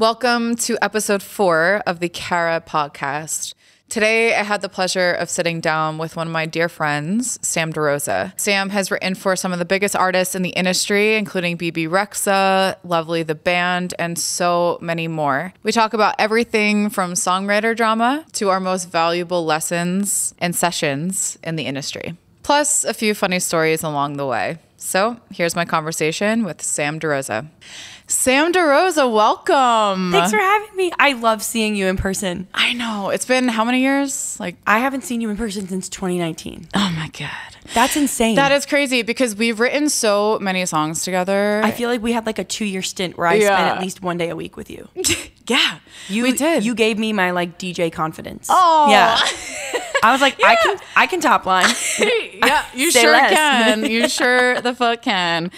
Welcome to episode 4 of the KARRA Podcast. Today, I had the pleasure of sitting down with one of my dear friends, Sam DeRosa. Sam has written for some of the biggest artists in the industry, including BB Rexa, Lovely the Band, and so many more. We talk about everything from songwriter drama to our most valuable lessons and sessions in the industry, plus a few funny stories along the way. So here's my conversation with Sam DeRosa. Sam DeRosa, welcome. Thanks for having me. I love seeing you in person. I know. It's been how many years? I haven't seen you in person since 2019. Oh my God. That's insane. That is crazy because we've written so many songs together. I feel like we had like a 2-year stint where I spent at least one day a week with you. Yeah, we did. You gave me my DJ confidence. Oh. Yeah. I was like, yeah. I can top line. Yeah, you sure can. You sure the fuck can.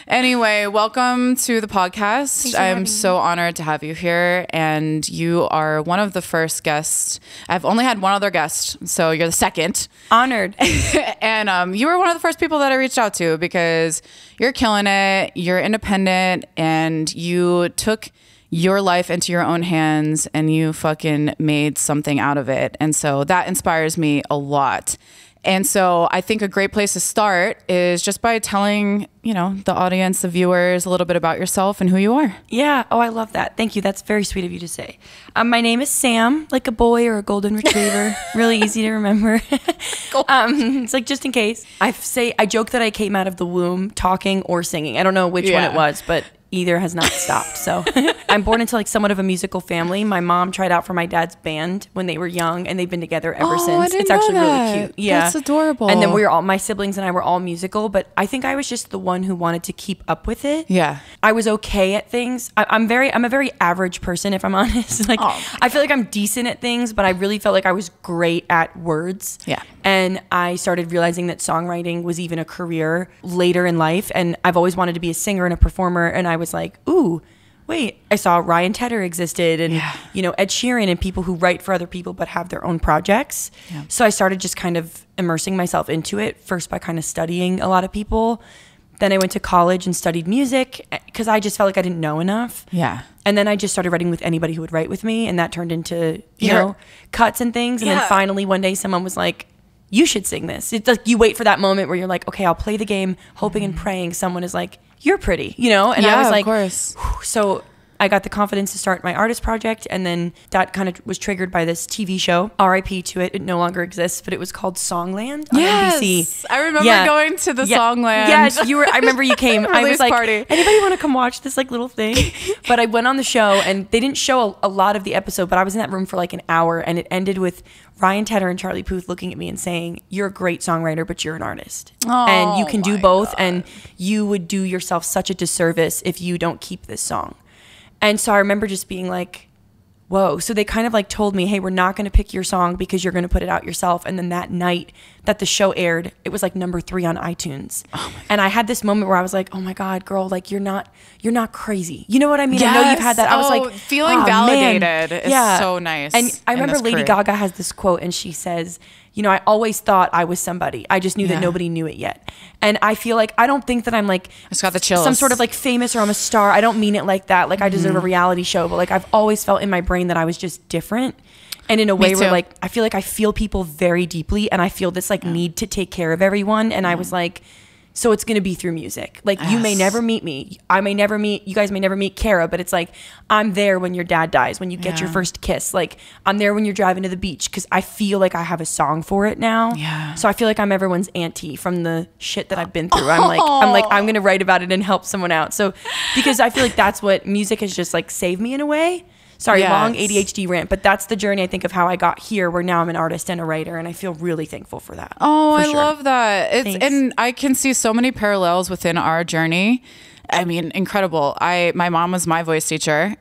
Anyway, welcome to the podcast. I'm so honored to have you here, and you are one of the first guests. I've only had one other guest, so you're the second. Honored. And you were one of the first people that I reached out to because you're killing it, you're independent, and you took your life into your own hands and you fucking made something out of it. And so that inspires me a lot. And so I think a great place to start is just by telling, the audience, the viewers, a little bit about yourself and who you are. Yeah. Oh, I love that. Thank you. That's very sweet of you to say. My name is Sam, like a boy or a golden retriever. Really easy to remember. It's like just in case. I joke that I came out of the womb talking or singing. I don't know which one it was, but either has not stopped. So I'm born into like somewhat of a musical family. My mom tried out for my dad's band when they were young, and they've been together ever since. It's actually really cute. Yeah, that's adorable. And then my siblings and I were all musical, but I think I was just the one who wanted to keep up with it. Yeah, I was okay at things. I'm a very average person, if I'm honest. I feel like I'm decent at things, but I really felt like I was great at words. Yeah. And I started realizing that songwriting was even a career later in life. And I've always wanted to be a singer and a performer. And I was like, ooh, wait, I saw Ryan Tedder existed and, Ed Sheeran and people who write for other people but have their own projects. Yeah. So I started just kind of immersing myself into it, first by kind of studying a lot of people. Then I went to college and studied music because I just felt like I didn't know enough. Yeah. And then I just started writing with anybody who would write with me. And that turned into, cuts and things. And then finally one day someone was like, you should sing this. It's like you wait for that moment where you're like, okay, I'll play the game, hoping and praying someone is like, you're pretty, And I was like, of course. So I got the confidence to start my artist project, and then that kind of was triggered by this TV show. RIP to it. It no longer exists, but it was called SongLand on NBC. I remember going to the SongLand. Yes, I remember you came. I was like, party. Anybody want to come watch this like little thing? But I went on the show, and they didn't show a lot of the episode, but I was in that room for like an hour, and it ended with Ryan Tedder and Charlie Puth looking at me and saying, you're a great songwriter, but you're an artist. Oh, and you can do both, God. And you would do yourself such a disservice if you don't keep this song. And so I remember just being like, whoa. So they kind of like told me, hey, we're not going to pick your song because you're going to put it out yourself. And then that night that the show aired, it was like number 3 on iTunes. Oh, and I had this moment where I was like, oh my God, girl, like you're not crazy. You know what I mean? Yes. I know you've had that. I was like, feeling validated is so nice. And I remember Lady Gaga has this quote, and she says, I always thought I was somebody. I just knew that nobody knew it yet. And I feel like, I don't think that I'm like, I just got the chills. Some sort of like famous or I'm a star. I don't mean it like that. Like I deserve a reality show, but like I've always felt in my brain that I was just different. And in a way where like, I feel like I feel people very deeply, and I feel this like need to take care of everyone. And I was like, so it's going to be through music. Like you may never meet me. You guys may never meet KARRA, but it's like, I'm there when your dad dies, when you get your first kiss. Like I'm there when you're driving to the beach because I feel like I have a song for it now. Yeah. So I feel like I'm everyone's auntie from the shit that I've been through. I'm going to write about it and help someone out. So because I feel like that's what music has just like saved me in a way. Sorry, long ADHD rant, but that's the journey I think of how I got here, where now I'm an artist and a writer, and I feel really thankful for that. Oh, I love that. And I can see so many parallels within our journey. I mean, incredible. My mom was my voice teacher.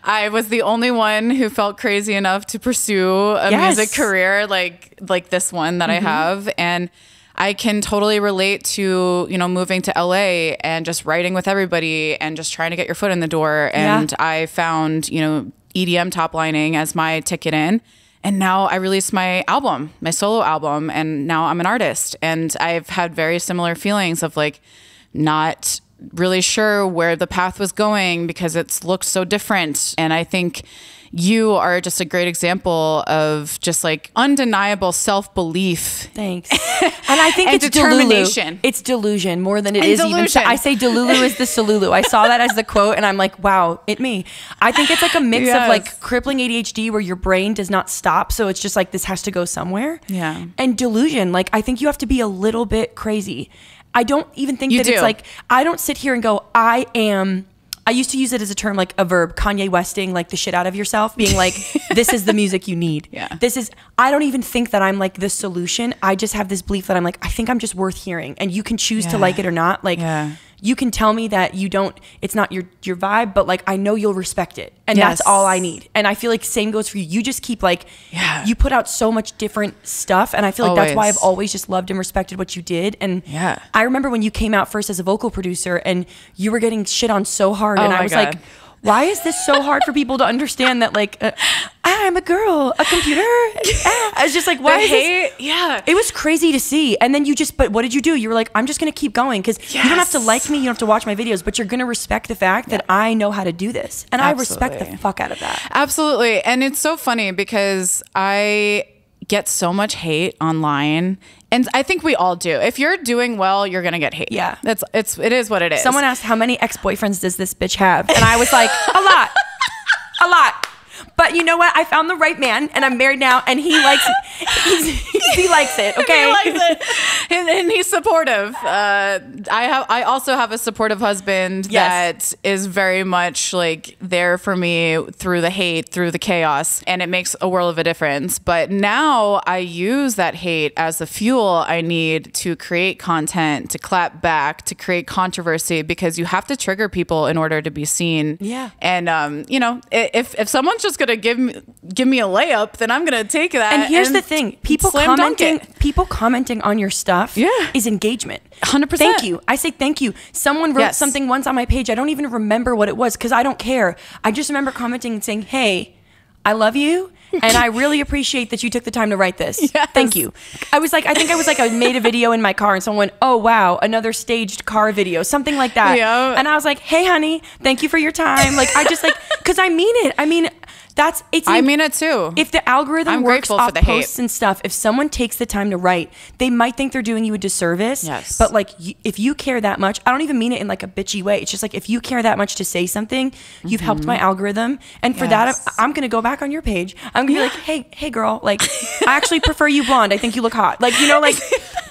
I was the only one who felt crazy enough to pursue a music career like this one that I have, and I can totally relate to, moving to LA and just writing with everybody and just trying to get your foot in the door. And I found, EDM top lining as my ticket in. And now I released my album, my solo album, and now I'm an artist. And I've had very similar feelings of like not really sure where the path was going because it's looked so different. And I think you are just a great example of just like undeniable self-belief. Thanks. And I think and it's determination. Delulu. It's delusion more than it and is delusion. even. I say Delulu is the Salulu. I saw that as the quote and I'm like, wow, it me. I think it's like a mix of like crippling ADHD where your brain does not stop. So it's just like, this has to go somewhere. Yeah. And delusion. Like, I think you have to be a little bit crazy. I don't even think it's like, I don't sit here and go, I used to use it as a term, like a verb, Kanye Westing, like the shit out of yourself, being like, this is the music you need. Yeah. I don't even think that I'm like the solution. I just have this belief that I'm like, I think I'm just worth hearing. And you can choose to like it or not. Like, you can tell me that it's not your vibe, but like, I know you'll respect it. And that's all I need. And I feel like same goes for you. You just keep like, you put out so much different stuff. And I feel like that's why I've always just loved and respected what you did. And I remember when you came out first as a vocal producer and you were getting shit on so hard. And I was like, why is this so hard for people to understand that like, I'm a girl, a computer. I was just like, why is this? Yeah. It was crazy to see. And then but what did you do? You were like, I'm just going to keep going because you don't have to like me. You don't have to watch my videos, but you're going to respect the fact that I know how to do this. And I respect the fuck out of that. Absolutely. And it's so funny because I get so much hate online. And I think we all do. If you're doing well, you're going to get hate. Yeah. It is what it is. Someone asked, how many ex-boyfriends does this bitch have? And I was like, a lot. A lot. But you know what? I found the right man and I'm married now and he likes he likes it, okay? He likes it. And he's supportive. I also have a supportive husband that is very much like there for me through the hate, through the chaos, and it makes a world of a difference. But now I use that hate as the fuel I need to create content, to clap back, to create controversy, because you have to trigger people in order to be seen. Yeah. And you know, if someone's just gonna give me a layup, then I'm gonna take that. And here's the thing: people commenting on your stuff is engagement. 100%. Thank you. I say thank you. Someone wrote something once on my page. I don't even remember what it was because I don't care. I just remember commenting and saying, "Hey, I love you." And I really appreciate that you took the time to write this. Yes. Thank you. I made a video in my car and someone went, oh, wow, another staged car video, something like that. Yeah. And I was like, hey, honey, thank you for your time. Like, I just like, because I mean it. I mean, I mean it too. If the algorithm works off posts and stuff, if someone takes the time to write, they might think they're doing you a disservice. Yes. But like, if you care that much, I don't even mean it in like a bitchy way. It's just like, if you care that much to say something, you've helped my algorithm. And for that, I'm going to go back on your page. I'm going to be like, hey girl, like, I actually prefer you blonde. I think you look hot. Like, you know, like,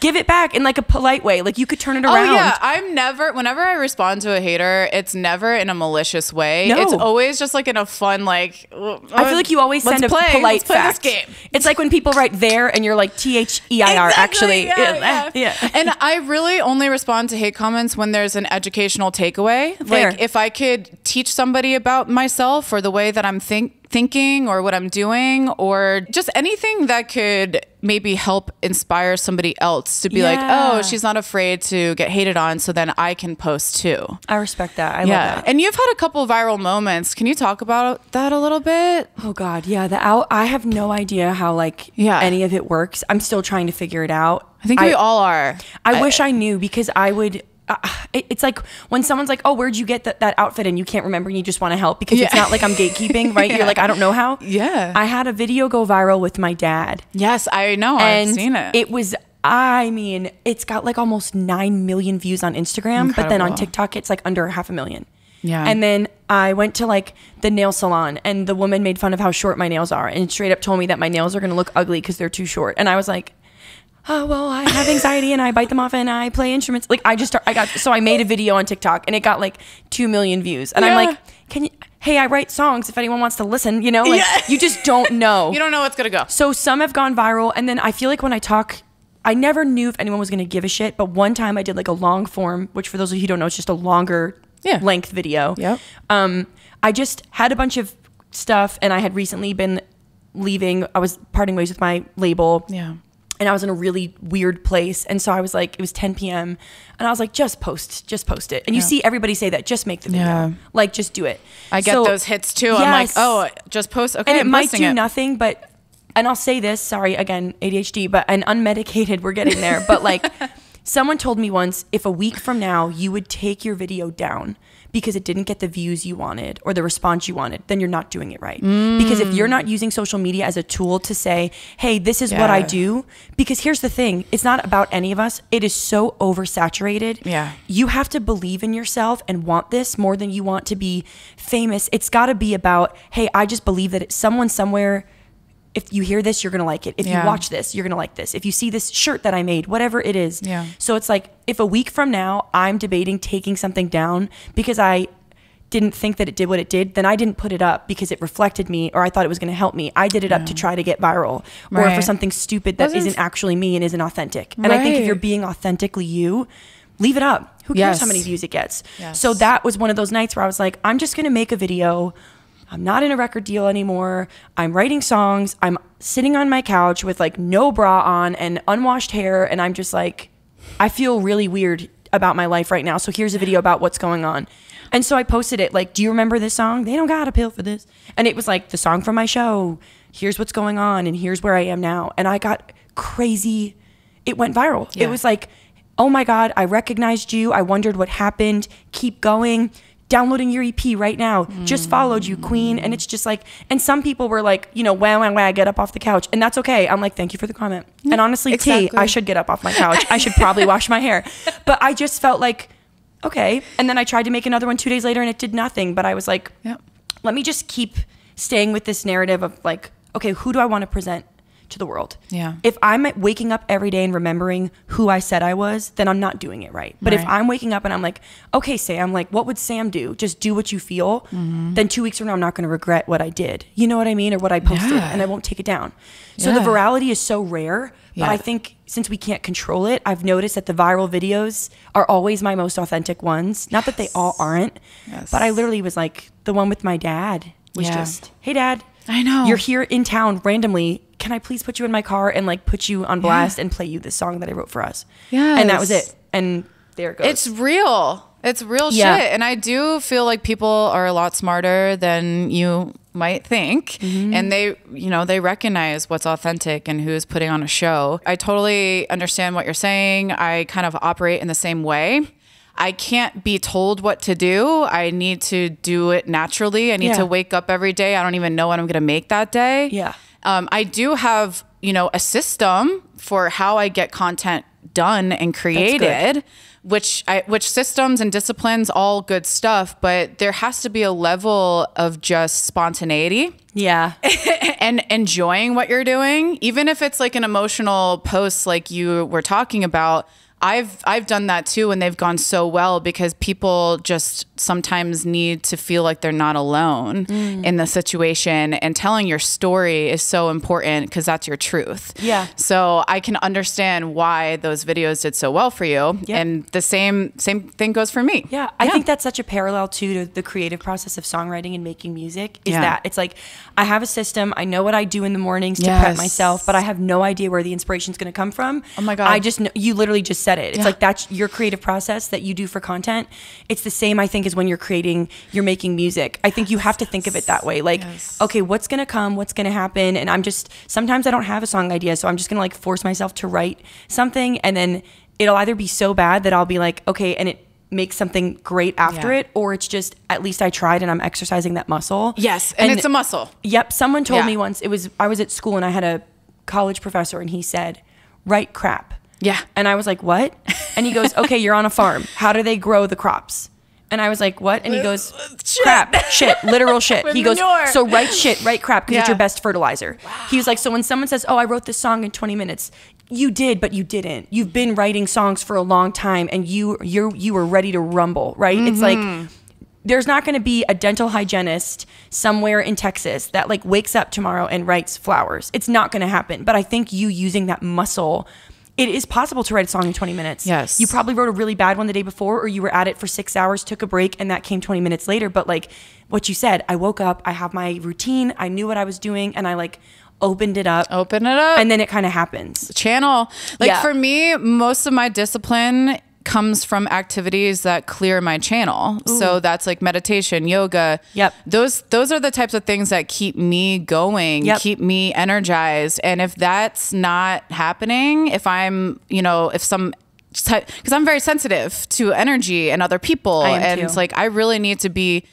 give it back in like a polite way. Like, you could turn it around. Oh yeah. Whenever I respond to a hater, it's never in a malicious way. No. It's always just like in a fun, like, I feel like you always send a polite fact. This game. It's like when people write there and you're like THEIR actually. Yeah. And I really only respond to hate comments when there's an educational takeaway. Fair. Like if I could teach somebody about myself or the way that I'm thinking or what I'm doing or just anything that could maybe help inspire somebody else to be like, oh, she's not afraid to get hated on, so then I can post too. I respect that. I love that. And you've had a couple viral moments. Can you talk about that a little bit? Oh God, yeah. I have no idea how like any of it works. I'm still trying to figure it out. I think we all are. I wish I knew because I would. It's like when someone's like, oh, where'd you get that outfit? And you can't remember and you just want to help because it's not like I'm gatekeeping, right? You're like, I don't know how. Yeah. I had a video go viral with my dad. Yes, I know. I've seen it. It was, I mean, it's got like almost 9 million views on Instagram, but then on TikTok, it's like under 500,000. Yeah. And then I went to like the nail salon and the woman made fun of how short my nails are and straight up told me that my nails are going to look ugly because they're too short. And I was like, oh, well, I have anxiety and I bite them off and I play instruments. Like so I made a video on TikTok and it got like 2 million views. And I'm like, hey, I write songs if anyone wants to listen, you know, like you just don't know. You don't know what's going to go. So some have gone viral. And then I feel like when I talk, I never knew if anyone was going to give a shit. But one time I did like a long form, which for those of you who don't know, it's just a longer length video. Yep. I just had a bunch of stuff and I had recently been leaving. I was parting ways with my label. Yeah. And I was in a really weird place. And so I was like, it was 10 p.m. And I was like, just post it. And you see everybody say that, just make the video. Yeah. Like, just do it. I get those hits too. Yes. I'm like, oh, just post. Okay, and it might do nothing, but, and I'll say this, sorry, again, ADHD, but and unmedicated, we're getting there. But like, Someone told me once, if a week from now you would take your video down because it didn't get the views you wanted or the response you wanted, then you're not doing it right. Because if you're not using social media as a tool to say, hey, this is what I do, because here's the thing, it's not about any of us. It is so oversaturated. Yeah. You have to believe in yourself and want this more than you want to be famous. It's got to be about, hey, I just believe that someone somewhere, if you hear this, you're going to like it. If you watch this, you're going to like this. If you see this shirt that I made, whatever it is. Yeah. So it's like, if a week from now I'm debating taking something down because I didn't think that it did what it did, then I didn't put it up because it reflected me or I thought it was going to help me. I did it up to try to get viral or for something stupid that isn't actually me and isn't authentic. And I think if you're being authentically you, leave it up. Who cares how many views it gets? So that was one of those nights where I was like, I'm just going to make a video. I'm not in a record deal anymore. I'm writing songs. I'm sitting on my couch with like no bra on and unwashed hair. And I'm just like, I feel really weird about my life right now. So here's a video about what's going on. And so I posted it like, do you remember this song? They don't got a pill for this. And it was like the song from my show. Here's what's going on. And here's where I am now. And I got crazy. It went viral. It was like, oh my God, I recognized you. I wondered what happened. Keep going. Downloading your EP right now. Just followed you, queen. And it's just like, and some people were like, you know, wah, get up off the couch. And that's okay. I'm like, thank you for the comment. And honestly, T, I should get up off my couch. I should probably wash my hair. But I just felt like, okay. And then I tried to make another one 2 days later and it did nothing. But I was like, let me just keep staying with this narrative of like, okay, who do I want to present to the world? If I'm waking up every day and remembering who I said I was, then I'm not doing it right. But if I'm waking up and I'm like, okay, Sam, like, what would Sam do? Just do what you feel. Then 2 weeks from now, I'm not going to regret what I did. You know what I mean? Or what I posted, and I won't take it down. So the virality is so rare. But I think since we can't control it, I've noticed that the viral videos are always my most authentic ones. Not that they all aren't, but I literally was like, the one with my dad was just, hey, Dad. I know. You're here in town randomly. Can I please put you in my car and like put you on blast and play you this song that I wrote for us? And that was it. And there it goes. It's real. It's real shit. And I do feel like people are a lot smarter than you might think. And they, you know, they recognize what's authentic and who's putting on a show. I totally understand what you're saying. I kind of operate in the same way. I can't be told what to do. I need to do it naturally. I need to wake up every day. I don't even know what I'm going to make that day. I do have, you know, a system for how I get content done and created, which systems and disciplines, all good stuff, but there has to be a level of just spontaneity. And enjoying what you're doing, even if it's like an emotional post like you were talking about. I've done that too, and they've gone so well because people just sometimes need to feel like they're not alone in the situation, and telling your story is so important because that's your truth. So I can understand why those videos did so well for you, and the same thing goes for me. I think that's such a parallel to the creative process of songwriting and making music. Is that it's like I have a system. I know what I do in the mornings to prep myself, but I have no idea where the inspiration is going to come from. Oh my God! I just know, you literally just said it. It's like that's your creative process that you do for content. It's the same, I think, as when you're making music. I think you have to think of it that way. Like, okay, what's going to come? What's going to happen? And sometimes I don't have a song idea, so I'm just going to like force myself to write something, and then it'll either be so bad that I'll be like, okay, and it makes something great after it, or it's just, at least I tried and I'm exercising that muscle. And it's a muscle. Someone told me once, I was at school and I had a college professor and he said, write crap. And I was like, what? And he goes, okay, you're on a farm. How do they grow the crops? And I was like, what? And he goes, crap, shit, literal shit. He goes, so write shit, write crap, because it's your best fertilizer. He was like, so when someone says, oh, I wrote this song in 20 minutes, you did, but you didn't. You've been writing songs for a long time, and you were ready to rumble, right? It's like, there's not going to be a dental hygienist somewhere in Texas that like wakes up tomorrow and writes flowers. It's not going to happen. But I think you using that muscle, it is possible to write a song in 20 minutes. You probably wrote a really bad one the day before, or you were at it for 6 hours, took a break, and that came 20 minutes later. But like what you said, I woke up, I have my routine, I knew what I was doing, and I like opened it up. And then it kind of happens. Channel. Like for me, most of my discipline comes from activities that clear my channel. So that's like meditation, yoga. Those are the types of things that keep me going, keep me energized. And if that's not happening, if I'm, you know, if some because I'm very sensitive to energy and other people. And too. like, I really need to be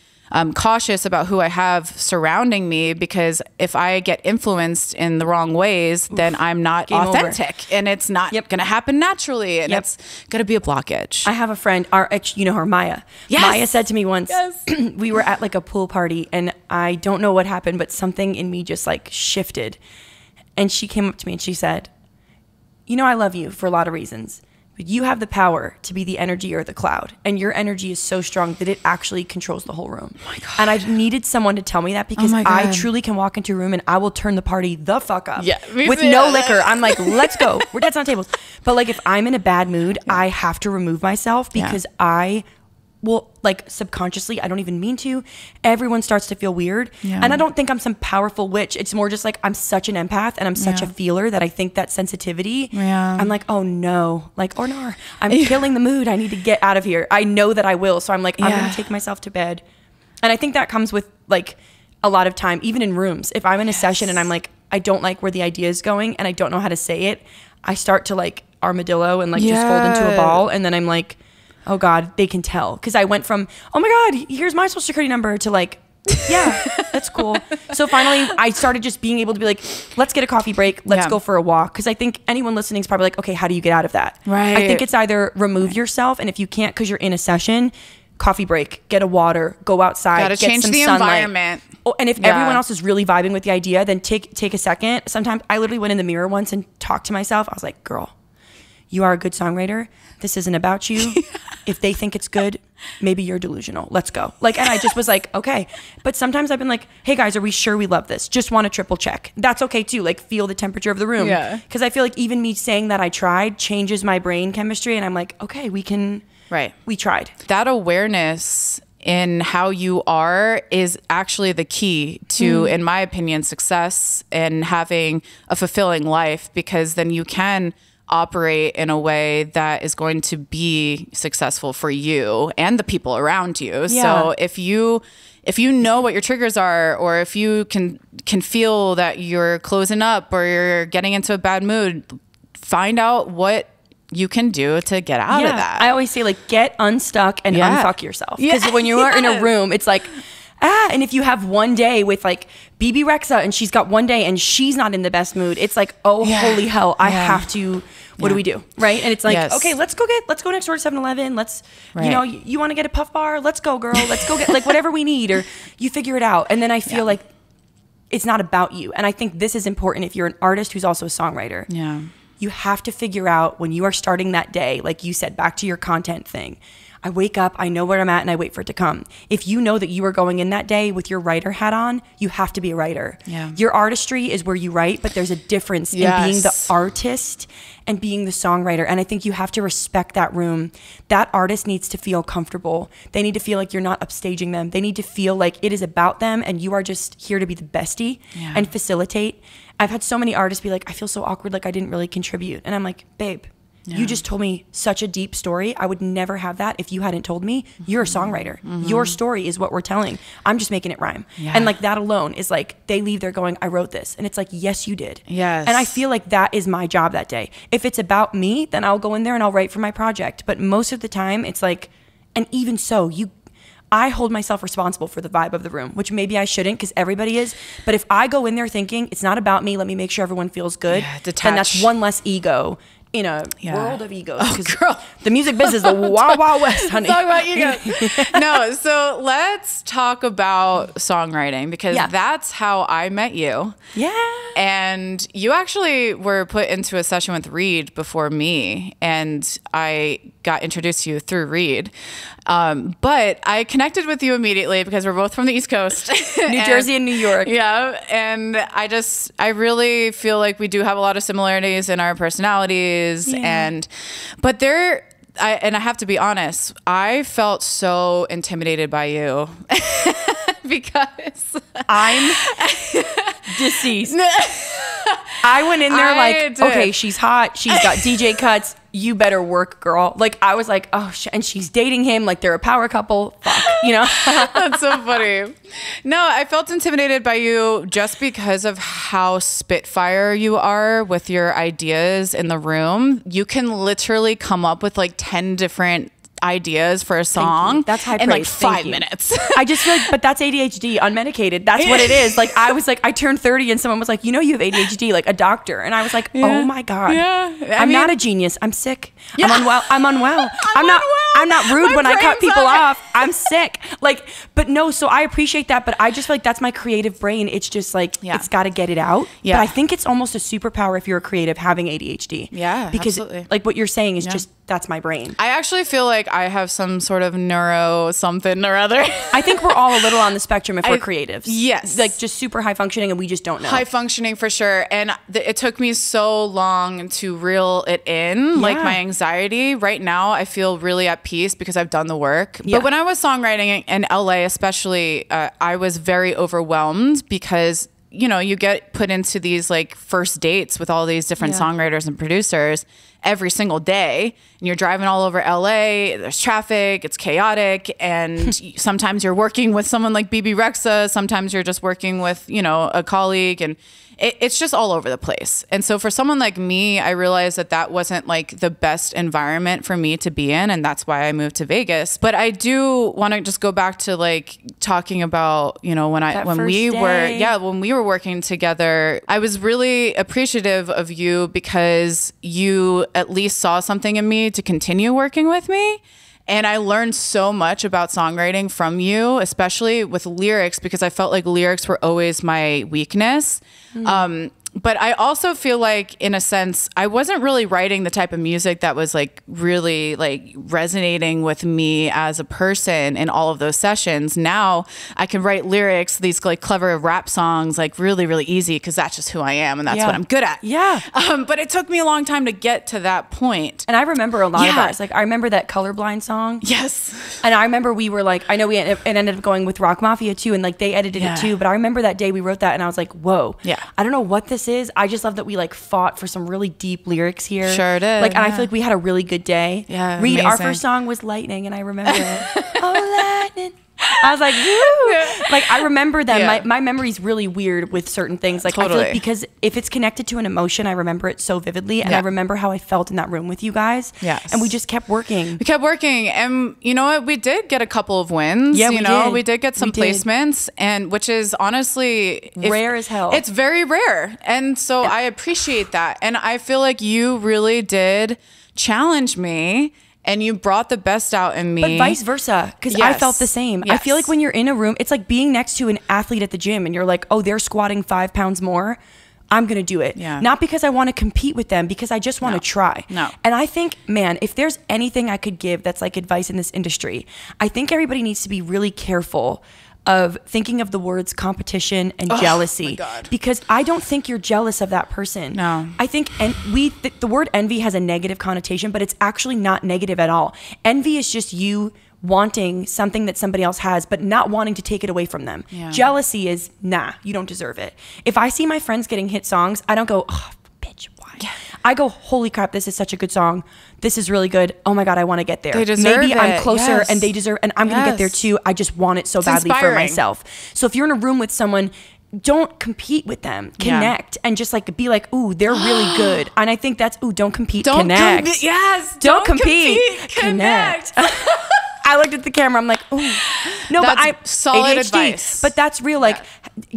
cautious about who I have surrounding me, because if I get influenced in the wrong ways, then I'm not authentic and it's not going to happen naturally, and it's going to be a blockage. I have a friend, you know her, Maya. Yes. Maya said to me once, we were at like a pool party, and I don't know what happened, but something in me just like shifted. And she came up to me and she said, you know, I love you for a lot of reasons, but you have the power to be the energy or the cloud. And your energy is so strong that it actually controls the whole room. Oh my God. And I've needed someone to tell me that, because I truly can walk into a room and I will turn the party the fuck up. With no liquor. I'm like, let's go. We're dancing on tables. But like, if I'm in a bad mood, I have to remove myself, because I will, like, subconsciously, I don't even mean to, everyone starts to feel weird. And I don't think I'm some powerful witch. It's more just like, I'm such an empath and I'm such a feeler that I think that sensitivity, I'm like, oh no, like, or no, I'm killing the mood. I need to get out of here. I know that I will. So I'm like, I'm going to take myself to bed. And I think that comes with like a lot of time, even in rooms. If I'm in a session and I'm like, I don't like where the idea is going and I don't know how to say it, I start to like armadillo and like just fold into a ball. And then I'm like, oh God, they can tell. Because I went from, oh my God, here's my social security number, to like, yeah, that's cool. So finally, I started just being able to be like, let's get a coffee break. Let's go for a walk. Because I think anyone listening is probably like, okay, how do you get out of that? Right. I think it's either remove yourself, and if you can't because you're in a session, coffee break, get a water, go outside, gotta get change some the sunlight. environment. Oh, and if everyone else is really vibing with the idea, then take a second. Sometimes I literally went in the mirror once and talked to myself. I was like, girl, you are a good songwriter. This isn't about you. If they think it's good, maybe you're delusional. Let's go. Like, and I just was like, okay. But sometimes I've been like, hey guys, are we sure we love this? Just want to triple check. That's okay too. Like, feel the temperature of the room. Yeah. Because I feel like even me saying that I tried changes my brain chemistry. And I'm like, okay, we can. Right. We tried. That awareness in how you are is actually the key to, in my opinion, success and having a fulfilling life, because then you can operate in a way that is going to be successful for you and the people around you. So if you know what your triggers are, or if you can feel that you're closing up or you're getting into a bad mood, find out what you can do to get out of that. I always say, like, get unstuck and unfuck yourself. Because when you are in a room, it's like, and if you have one day with like BB Rexa and she's got one day and she's not in the best mood, it's like, oh, holy hell, I have to, what do we do? Right. And it's like, okay, let's go next door to 7-Eleven. Let's, you know, you want to get a puff bar? Let's go, girl. Let's go get like whatever we need, or you figure it out. And then I feel like it's not about you. And I think this is important if you're an artist who's also a songwriter. Yeah. You have to figure out when you are starting that day, like you said, back to your content thing. I wake up, I know where I'm at, and I wait for it to come. If you know that you are going in that day with your writer hat on, you have to be a writer. Yeah. Your artistry is where you write, but there's a difference in being the artist and being the songwriter. And I think you have to respect that room. That artist needs to feel comfortable. They need to feel like you're not upstaging them. They need to feel like it is about them and you are just here to be the bestie and facilitate. I've had so many artists be like, I feel so awkward, like I didn't really contribute. And I'm like, babe, you just told me such a deep story. I would never have that if you hadn't told me. You're a songwriter. Your story is what we're telling. I'm just making it rhyme. And like that alone is like, they leave there going, I wrote this. And it's like, yes, you did. Yes. And I feel like that is my job that day. If it's about me, then I'll go in there and I'll write for my project. But most of the time it's like, and even so, I hold myself responsible for the vibe of the room, which maybe I shouldn't because everybody is. But if I go in there thinking it's not about me, let me make sure everyone feels good, then that's one less ego in a world of egos. Oh, girl. The music business is the wild, wild west, honey. Talk about egos. No, so let's talk about songwriting because that's how I met you. Yeah. And you actually were put into a session with Reed before me, and I got introduced to you through Reed. But I connected with you immediately because we're both from the East Coast. New Jersey and New York. Yeah. And I really feel like we do have a lot of similarities in our personalities. But I have to be honest, I felt so intimidated by you because I'm deceased. I went in there okay, she's hot. She's got DJ cuts. You better work, girl. Like, I was like, oh, and she's dating him. Like, they're a power couple. Fuck, you know? That's so funny. No, I felt intimidated by you just because of how spitfire you are with your ideas in the room, you can literally come up with like 10 different ideas for a song. That's high praise. In like 5 minutes. I just feel like, but that's ADHD unmedicated. That's what it is. Like I was like, I turned 30 and someone was like, you know, you have ADHD, like a doctor. And I was like, oh my God. Yeah. I'm not a genius. I'm sick. Yeah. I'm unwell. I'm not rude when I cut people off. I'm sick. Like, but no, so I appreciate that. But I just feel like that's my creative brain. It's just like, it's got to get it out. Yeah. But I think it's almost a superpower if you're a creative having ADHD. Yeah, because absolutely. Like what you're saying is just, that's my brain. I actually feel like I have some sort of neuro something or other. I think we're all a little on the spectrum if we're creatives. Yes. Like just super high functioning and we just don't know. High functioning for sure. And it took me so long to reel it in, like my anxiety. Right now, I feel really at peace because I've done the work. Yeah. But when I was songwriting in LA especially, I was very overwhelmed because, you know, you get put into these like first dates with all these different songwriters and producers every single day, and you're driving all over LA, there's traffic, it's chaotic, and sometimes you're working with someone like BB Rexa, sometimes you're just working with, you know, a colleague, and it's just all over the place. And so for someone like me, I realized that that wasn't like the best environment for me to be in, and that's why I moved to Vegas. But I do want to just go back to like talking about, you know, when we were working together, I was really appreciative of you because you at least saw something in me to continue working with me. And I learned so much about songwriting from you, especially with lyrics, because I felt like lyrics were always my weakness. But I also feel like, in a sense, I wasn't really writing the type of music that was like really like resonating with me as a person in all of those sessions. Now I can write lyrics, these like clever rap songs, like really, really easy because that's just who I am and that's what I'm good at. Yeah. But it took me a long time to get to that point. And I remember a lot of ours. Like I remember that Colorblind song. Yes. And I remember we were like, I know it ended up going with Rock Mafia too, and like they edited it too. But I remember that day we wrote that and I was like, whoa. Yeah. I don't know what this is. I just love that we like fought for some really deep lyrics here. Sure did. Like, and I feel like we had a really good day. Yeah. Reed, our first song was Lightning, and I remember it. Oh, lightning. I was like, woo! Like, I remember them. Yeah. My memory's really weird with certain things. Like, totally. I feel like because if it's connected to an emotion, I remember it so vividly. And I remember how I felt in that room with you guys. Yes. And we just kept working. We kept working. And you know what? We did get a couple of wins. Yeah, we did get some placements. And which is honestly... rare as hell. It's very rare. And so I appreciate that. And I feel like you really did challenge me. And you brought the best out in me. But vice versa, because I felt the same. Yes. I feel like when you're in a room, it's like being next to an athlete at the gym and you're like, oh, they're squatting 5 pounds more. I'm going to do it. Yeah. Not because I want to compete with them, because I just want to try. No. And I think, man, if there's anything I could give that's like advice in this industry, I think everybody needs to be really careful of thinking of the words competition and jealousy, because I don't think you're jealous of that person. No, I think the word envy has a negative connotation, but it's actually not negative at all. Envy is just you wanting something that somebody else has, but not wanting to take it away from them. Yeah. Jealousy is, nah, you don't deserve it. If I see my friends getting hit songs, I don't go, oh, bitch, why? Yeah. I go, holy crap, this is such a good song. This is really good. Oh my God, I want to get there. They deserve Maybe it. I'm closer and they deserve, and I'm going to get there too. I just want it so badly for myself. So if you're in a room with someone, don't compete with them. Connect and just like be like, ooh, they're really good. And I think that's, ooh, don't compete, connect. Yes. Don't compete, connect. I looked at the camera. I'm like, ooh. No, that's but I solid ADHD, advice. But that's real. Like,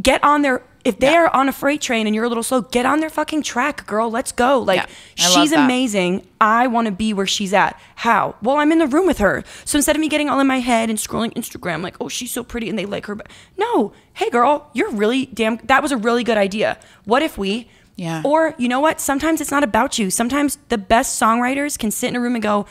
get on their, if they are on a freight train and you're a little slow, get on their fucking track, girl. Let's go. Like, she's amazing. I want to be where she's at. How? Well, I'm in the room with her. So instead of me getting all in my head and scrolling Instagram, like, oh, she's so pretty and they like her. No, hey, girl, you're really that was a really good idea. What if we... Yeah. Or, you know what? Sometimes it's not about you. Sometimes the best songwriters can sit in a room and go,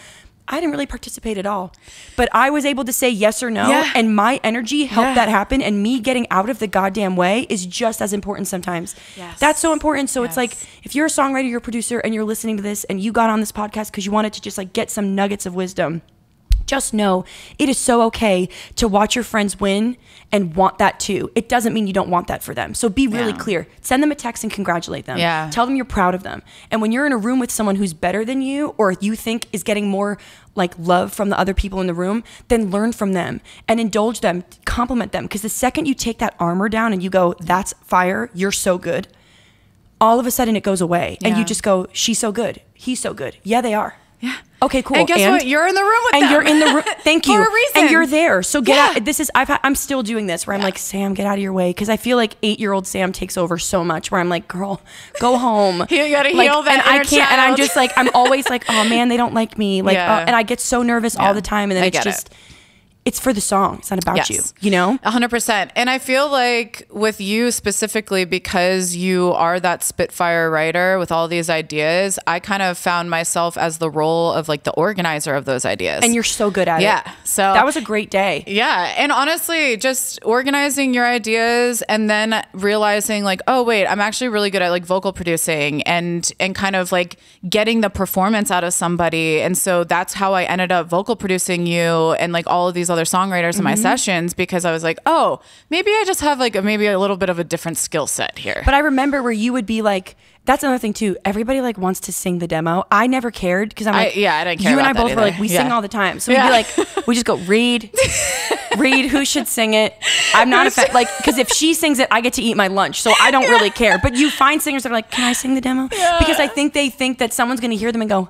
I didn't really participate at all, but I was able to say yes or no, and my energy helped that happen, and me getting out of the goddamn way is just as important sometimes. Yes. That's so important. So it's like, if you're a songwriter, you're a producer, and you're listening to this, and you got on this podcast because you wanted to just like get some nuggets of wisdom, just know it is so okay to watch your friends win and want that too. It doesn't mean you don't want that for them. So be really clear. Send them a text and congratulate them. Yeah. Tell them you're proud of them. And when you're in a room with someone who's better than you, or you think is getting more like love from the other people in the room, then learn from them and indulge them, compliment them. Because the second you take that armor down and you go, that's fire, you're so good, all of a sudden it goes away. And you just go, she's so good. He's so good. Yeah, they are. Yeah. Okay, cool. And guess what? You're in the room with them. And you're in the room. Thank you. For a reason. And you're there. So get out. I'm still doing this where I'm like, Sam, get out of your way. Because I feel like 8-year-old Sam takes over so much where I'm like, girl, go home. You gotta heal that and inner I can't. child. And I'm just like, I'm always like, oh man, they don't like me. Like, and I get so nervous all the time. And then it's just, it's for the song. It's not about you, you know? 100%. And I feel like with you specifically, because you are that Spitfire writer with all these ideas, I kind of found myself as the role of like the organizer of those ideas. And you're so good at it. Yeah. So that was a great day. Yeah. And honestly, just organizing your ideas and then realizing like, oh wait, I'm actually really good at like vocal producing and kind of like getting the performance out of somebody. And so that's how I ended up vocal producing you and like all of these other songwriters in my sessions, because I was like, oh, maybe I just have like maybe a little bit of a different skill set here. But I remember where you would be like, that's another thing too. Everybody like wants to sing the demo. I never cared because I'm like, I didn't care. You about and I both that were either. like, we sing all the time. So we'd be like, we just go read who should sing it. I'm not a fan, like, because if she sings it, I get to eat my lunch. So I don't really care. But you find singers that are like, can I sing the demo? Because I think they think that someone's going to hear them and go,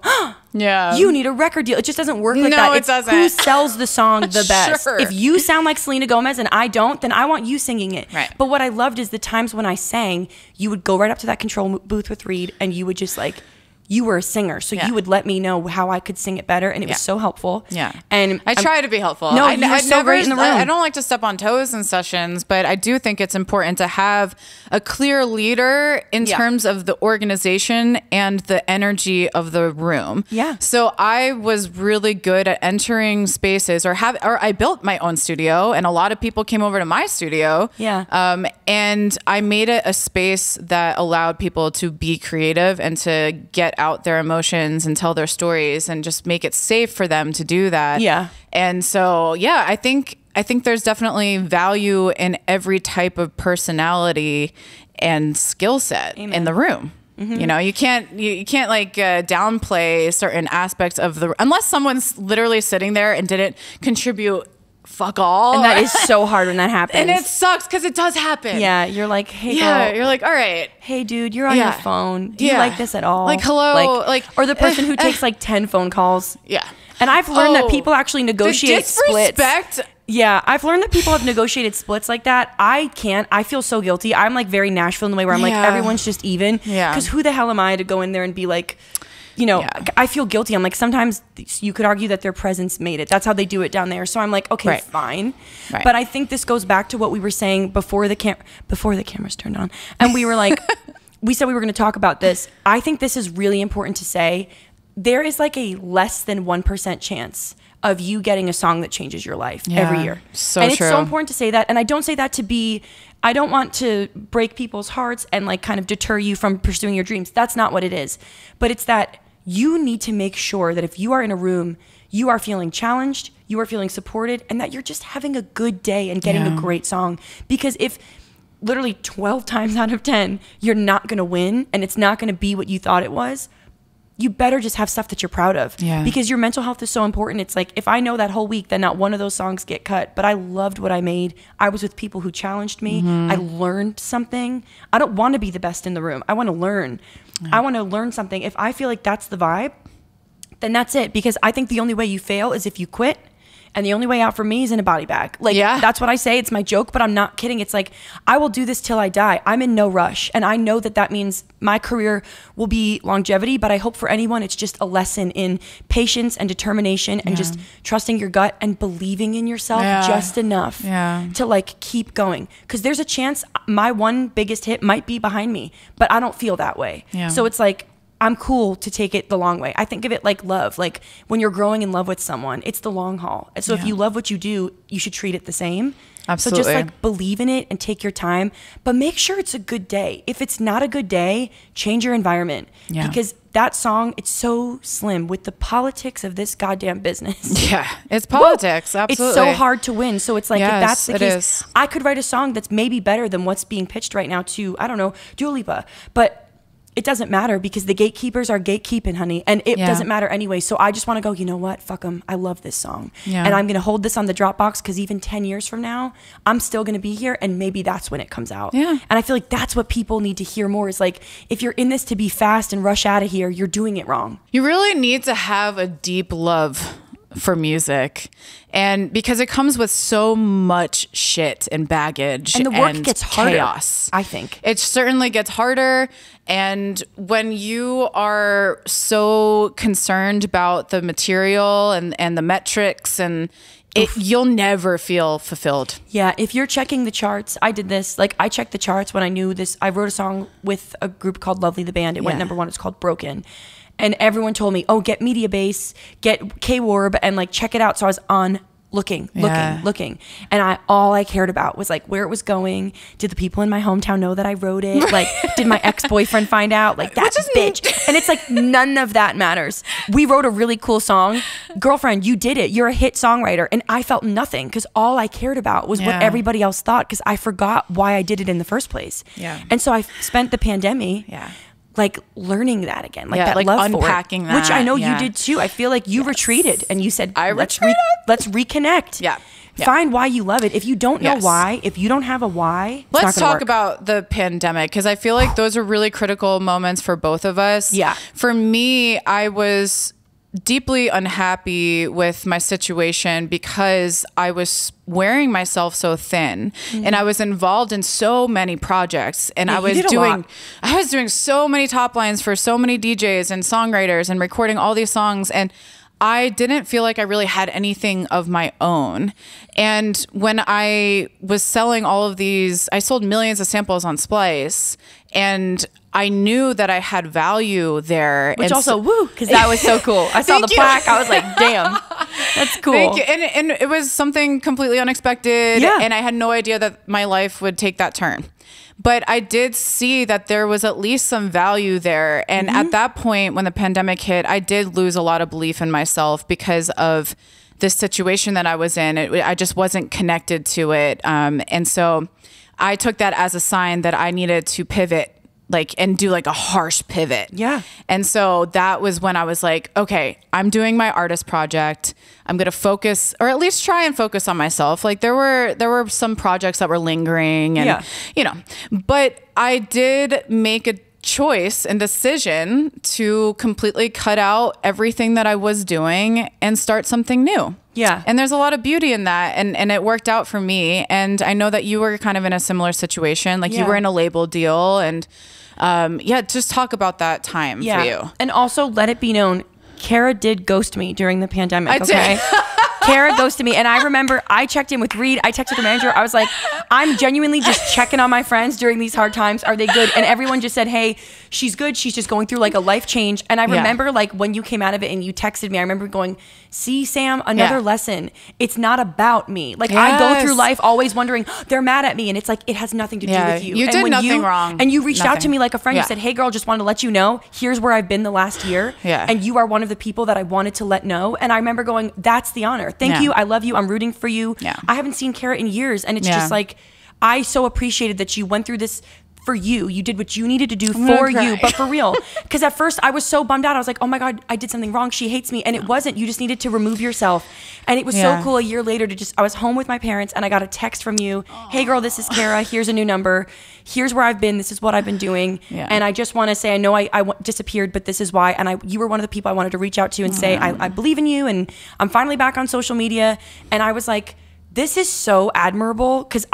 you need a record deal. It just doesn't work like that. No, it doesn't. Who sells the song the best? Sure. If you sound like Selena Gomez and I don't, then I want you singing it. Right. But what I loved is the times when I sang, you would go right up to that control booth with Reed and you would just like, you were a singer, so you would let me know how I could sing it better, and it was so helpful. Yeah, and I try to be helpful. No, I so great in the room. I don't like to step on toes in sessions, but I do think it's important to have a clear leader in terms of the organization and the energy of the room. Yeah. So I was really good at entering spaces, or I built my own studio, and a lot of people came over to my studio. Yeah. And I made it a space that allowed people to be creative and to get out their emotions and tell their stories and just make it safe for them to do that. Yeah. And so, yeah, I think there's definitely value in every type of personality and skill set in the room. You know, you can't like downplay certain aspects of unless someone's literally sitting there and didn't contribute fuck all. And that is so hard when that happens. And it sucks because it does happen. Yeah, you're like, hey, girl. You're like, all right. Hey, dude, you're on your phone. Do you like this at all? Like, hello. Or the person who takes like 10 phone calls. Yeah. And I've learned that people actually negotiate splits. Yeah, I've learned that people have negotiated splits like that. I can't. I feel so guilty. I'm like very Nashville in the way where I'm like, everyone's just even. Yeah. Because who the hell am I to go in there and be like, you know, I feel guilty. I'm like, sometimes you could argue that their presence made it. That's how they do it down there. So I'm like, okay, fine. Right. But I think this goes back to what we were saying before the cameras turned on. And we were like, we said we were going to talk about this. I think this is really important to say. There is like a less than 1% chance of you getting a song that changes your life every year. So and true. It's so important to say that. And I don't say that to be, I don't want to break people's hearts and like kind of deter you from pursuing your dreams. That's not what it is. But it's that you need to make sure that if you are in a room, you are feeling challenged, you are feeling supported, and that you're just having a good day and getting a great song. Because if literally 12 times out of 10, you're not going to win and it's not going to be what you thought it was, you better just have stuff that you're proud of. Yeah. Because your mental health is so important. It's like, if I know that whole week that not one of those songs get cut, but I loved what I made, I was with people who challenged me, I learned something. I don't want to be the best in the room. I want to learn. I want to learn something. If I feel like that's the vibe, then that's it. Because I think the only way you fail is if you quit. And the only way out for me is in a body bag. Like, that's what I say. It's my joke, but I'm not kidding. It's like, I will do this till I die. I'm in no rush. And I know that that means my career will be longevity, but I hope for anyone, it's just a lesson in patience and determination and just trusting your gut and believing in yourself just enough to like keep going. Because there's a chance my one biggest hit might be behind me, but I don't feel that way. So it's like, I'm cool to take it the long way. I think of it like love. Like when you're growing in love with someone, it's the long haul. So if you love what you do, you should treat it the same. Absolutely. So just like believe in it and take your time, but make sure it's a good day. If it's not a good day, change your environment. Because that song, it's so slim with the politics of this goddamn business. Yeah, it's politics. Absolutely. It's so hard to win. So it's like, if that's the case, I could write a song that's maybe better than what's being pitched right now to, I don't know, Dua Lipa. But it doesn't matter because the gatekeepers are gatekeeping, honey. And it doesn't matter anyway. So I just want to go, you know what? Fuck them. I love this song. Yeah. And I'm going to hold this on the Dropbox because even 10 years from now, I'm still going to be here. And maybe that's when it comes out. Yeah. And I feel like that's what people need to hear more is like, if you're in this to be fast and rush out of here, you're doing it wrong. You really need to have a deep love for music, and because it comes with so much shit and baggage and the work gets harder, chaos. I think it certainly gets harder. And when you are so concerned about the material and the metrics and you'll never feel fulfilled. Yeah, if you're checking the charts, I did this. Like, I checked the charts when I knew this. I wrote a song with a group called Lovely the Band. It went #1. It's called Broken. And everyone told me, oh, get Media Base, get K-Warb, and like check it out. So I was on looking. And all I cared about was like where it was going. Did the people in my hometown know that I wrote it? Like, did my ex-boyfriend find out? Like, that bitch. And it's like, none of that matters. We wrote a really cool song. Girlfriend, you did it. You're a hit songwriter. And I felt nothing because all I cared about was what everybody else thought because I forgot why I did it in the first place. Yeah. And so I spent the pandemic like learning that again, like that like love unpacking for it, that, which I know you did too. I feel like you retreated and you said, let's reconnect. Yeah. Find why you love it. If you don't know why, if you don't have a why, let's talk about the pandemic because I feel like those are really critical moments for both of us. Yeah. For me, I was deeply unhappy with my situation because I was wearing myself so thin and I was involved in so many projects and I was doing so many top lines for so many DJs and songwriters and recording all these songs, and I didn't feel like I really had anything of my own. And when I was selling all of these, I sold millions of samples on Splice, and I knew that I had value there. Which also, because that was so cool. I saw the plaque. I was like, damn, that's cool. Thank you. And it was something completely unexpected. Yeah. And I had no idea that my life would take that turn. But I did see that there was at least some value there. And at that point, when the pandemic hit, I did lose a lot of belief in myself because of this situation that I was in. I just wasn't connected to it. And so I took that as a sign that I needed to pivot, and do like a harsh pivot. Yeah. And so that was when I was like, okay, I'm doing my artist project. I'm going to focus, or at least try and focus on myself. Like there were some projects that were lingering and, but I did make a choice and decision to completely cut out everything that I was doing and start something new. Yeah. And there's a lot of beauty in that. And it worked out for me. And I know that you were kind of in a similar situation. Like you were in a label deal and just talk about that time for you. And also let it be known, KARRA did ghost me during the pandemic. Okay. KARRA ghosted me. And I remember I checked in with Reed. I texted the manager. I was like, I'm genuinely just checking on my friends during these hard times. Are they good? And everyone just said, hey, she's good. She's just going through like a life change. And I remember like when you came out of it and you texted me, I remember going, see, Sam, another lesson. It's not about me. Like I go through life always wondering, they're mad at me. And it's like, it has nothing to do with you. You did nothing wrong. And you reached out to me like a friend. You said, hey girl, just wanted to let you know, here's where I've been the last year. Yeah. And you are one of the people that I wanted to let know. And I remember going, that's the honor. Thank you. I love you. I'm rooting for you. Yeah. I haven't seen KARRA in years. And it's just like, I so appreciated that you went through this for you. You did what you needed to do for you, but for real. Because at first I was so bummed out. I was like, oh my God, I did something wrong. She hates me. And it wasn't. You just needed to remove yourself. And it was so cool a year later to just, I was home with my parents and I got a text from you. Hey girl, this is KARRA. Here's a new number. Here's where I've been. This is what I've been doing. And I just want to say, I know I disappeared, but this is why. And you were one of the people I wanted to reach out to and say, I believe in you. And I'm finally back on social media. And I was like, this is so admirable because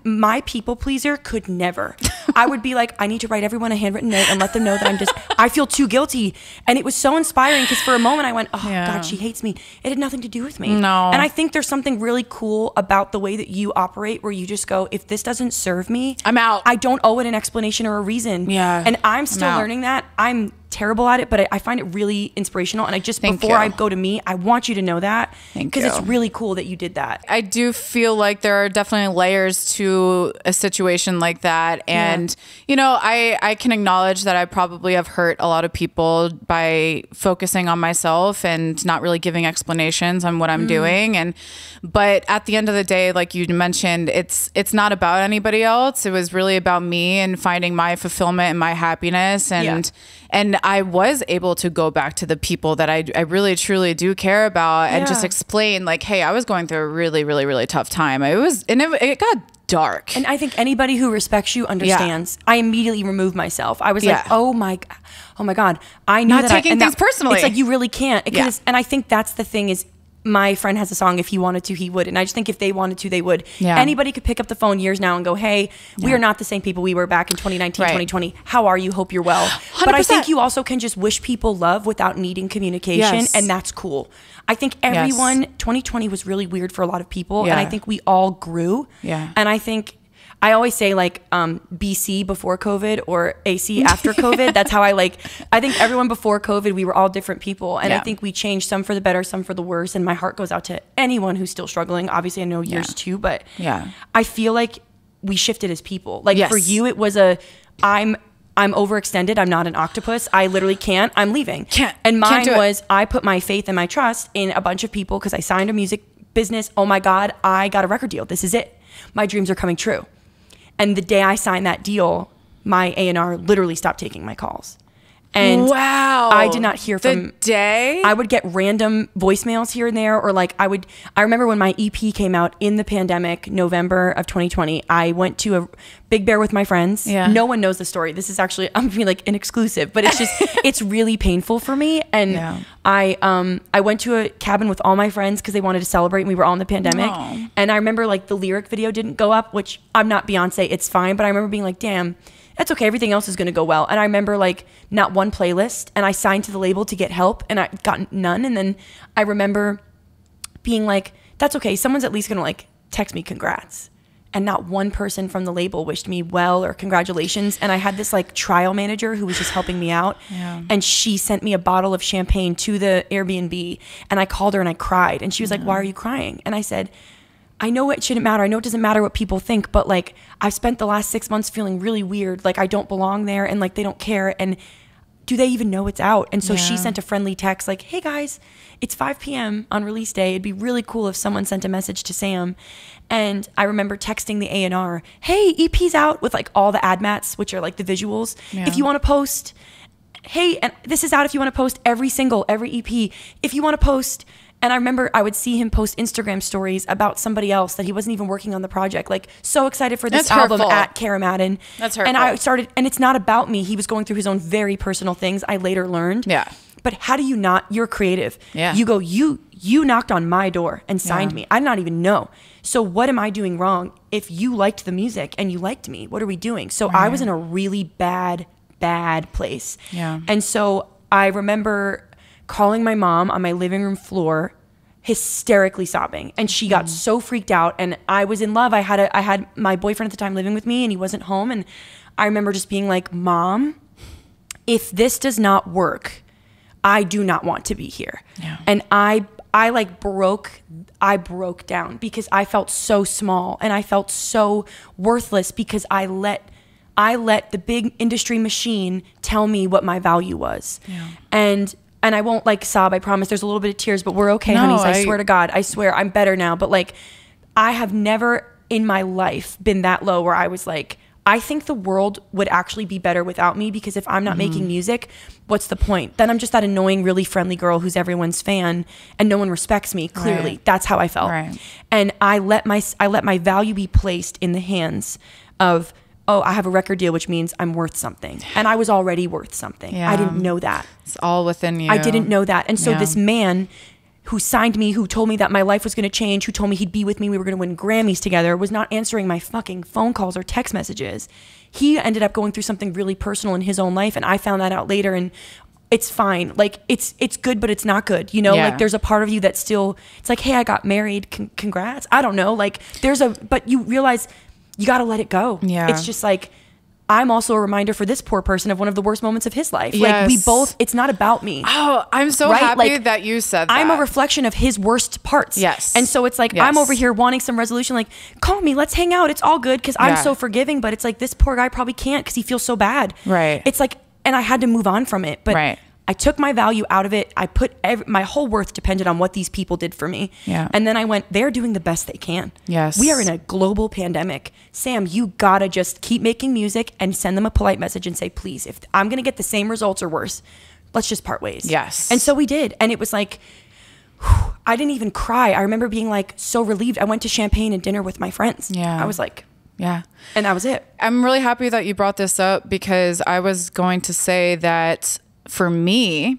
my people pleaser could never. I would be like, I need to write everyone a handwritten note and let them know that I feel too guilty. And it was so inspiring because for a moment I went, oh God, she hates me. It had nothing to do with me. No. And I think there's something really cool about the way that you operate where you just go, if this doesn't serve me, I'm out. I don't owe it an explanation or a reason. Yeah. And I'm still learning that. I'm terrible at it, but I find it really inspirational. And I just, before I go to me, I want you to know that, because it's really cool that you did that. I do feel like there are definitely layers to a situation like that. And, you know, I can acknowledge that I probably have hurt a lot of people by focusing on myself and not really giving explanations on what I'm doing. But at the end of the day, like you mentioned, it's not about anybody else. It was really about me and finding my fulfillment and my happiness. And I was able to go back to the people that I really truly do care about and just explain, like, hey, I was going through a really, really, really tough time. It got dark. And I think anybody who respects you understands. I immediately removed myself. I was like, oh my God. I knew not taking things personally. It's like, you really can't. And I think that's the thing is, my friend has a song, if he wanted to, he would. And I just think if they wanted to, they would. Anybody could pick up the phone years now and go, hey, we are not the same people we were back in 2019, 2020. How are you? Hope you're well. 100%. But I think you also can just wish people love without needing communication. And that's cool. I think everyone, 2020 was really weird for a lot of people. And I think we all grew. And I think, I always say like BC before COVID or AC after COVID. That's how I think everyone before COVID, we were all different people. And I think we changed, some for the better, some for the worse. And my heart goes out to anyone who's still struggling. Obviously, I know yours too, but I feel like we shifted as people. Like for you, it was I'm overextended. I'm not an octopus. I literally can't. I'm leaving. And mine was, I put my faith and my trust in a bunch of people because I signed a music business. Oh my God, I got a record deal. This is it. My dreams are coming true. And the day I signed that deal, my A&R literally stopped taking my calls. And I did not hear from... The day? I would get random voicemails here and there, or like I remember when my EP came out in the pandemic, November of 2020, I went to a Big Bear with my friends. No one knows the story. This is actually, I'm being like an exclusive, but it's just, it's really painful for me. And I went to a cabin with all my friends because they wanted to celebrate and we were all in the pandemic. And I remember like the lyric video didn't go up, which I'm not Beyonce, it's fine. But I remember being like, damn, that's okay. Everything else is going to go well. And I remember like not one playlist, and I signed to the label to get help and I got none. And then I remember being like, that's okay. Someone's at least going to like text me congrats. And not one person from the label wished me well or congratulations. And I had this like trial manager who was just helping me out. And she sent me a bottle of champagne to the Airbnb, and I called her and I cried. And she was like, why are you crying? And I said, I know it shouldn't matter. I know it doesn't matter what people think, but like I've spent the last 6 months feeling really weird. Like I don't belong there and like they don't care. And do they even know it's out? And so she sent a friendly text like, hey guys, it's 5 p.m. on release day. It'd be really cool if someone sent a message to Sam. And I remember texting the A&R, hey, EP's out, with like all the ad mats, which are like the visuals. If you want to post, hey, and this is out if you want to post every single, every EP. If you want to post... And I remember I would see him post Instagram stories about somebody else that he wasn't even working on the project. Like, so excited for this album at KARRA Madden. That's hurtful. And I started, and it's not about me. He was going through his own very personal things, I later learned. But how do you not, you're creative. You go, you knocked on my door and signed me. I did not even know. So what am I doing wrong? If you liked the music and you liked me, what are we doing? So I was in a really bad place. And so I remember calling my mom on my living room floor, hysterically sobbing, and she got so freaked out. And I was in love. I had my boyfriend at the time living with me, and he wasn't home. And I remember just being like, Mom, if this does not work, I do not want to be here. And I broke down because I felt so small and I felt so worthless because I let the big industry machine tell me what my value was. And I won't like sob, I promise. There's a little bit of tears, but we're okay, honeys. I swear to God. I swear I'm better now. But like, I have never in my life been that low where I was like, I think the world would actually be better without me, because if I'm not making music, what's the point? Then I'm just that annoying, really friendly girl who's everyone's fan and no one respects me, clearly. That's how I felt. And I let my value be placed in the hands of, oh, I have a record deal, which means I'm worth something. And I was already worth something. I didn't know that. It's all within you. I didn't know that. And so this man who signed me, who told me that my life was going to change, who told me he'd be with me, we were going to win Grammys together, was not answering my fucking phone calls or text messages. He ended up going through something really personal in his own life, and I found that out later. And it's fine. Like, it's good, but it's not good. You know, like there's a part of you that still, it's like, hey, I got married. Congrats. I don't know. Like but you realize you got to let it go. It's just like, I'm also a reminder for this poor person of one of the worst moments of his life. Yes. Like we both, it's not about me. Oh, I'm so happy that you said that. I'm a reflection of his worst parts. Yes. And so it's like, I'm over here wanting some resolution, like, call me, let's hang out. It's all good. Cause I'm so forgiving, but it's like, this poor guy probably can't cause he feels so bad. Right. It's like, and I had to move on from it, but I took my value out of it. I put my whole worth depended on what these people did for me. Yeah. And then I went, they're doing the best they can. Yes. We are in a global pandemic. Sam, you gotta just keep making music and send them a polite message and say, please, if I'm gonna get the same results or worse, let's just part ways. Yes. And so we did. And it was like, whew, I didn't even cry. I remember being like so relieved. I went to champagne and dinner with my friends. Yeah. I was like, yeah. And that was it. I'm really happy that you brought this up because I was going to say that for me,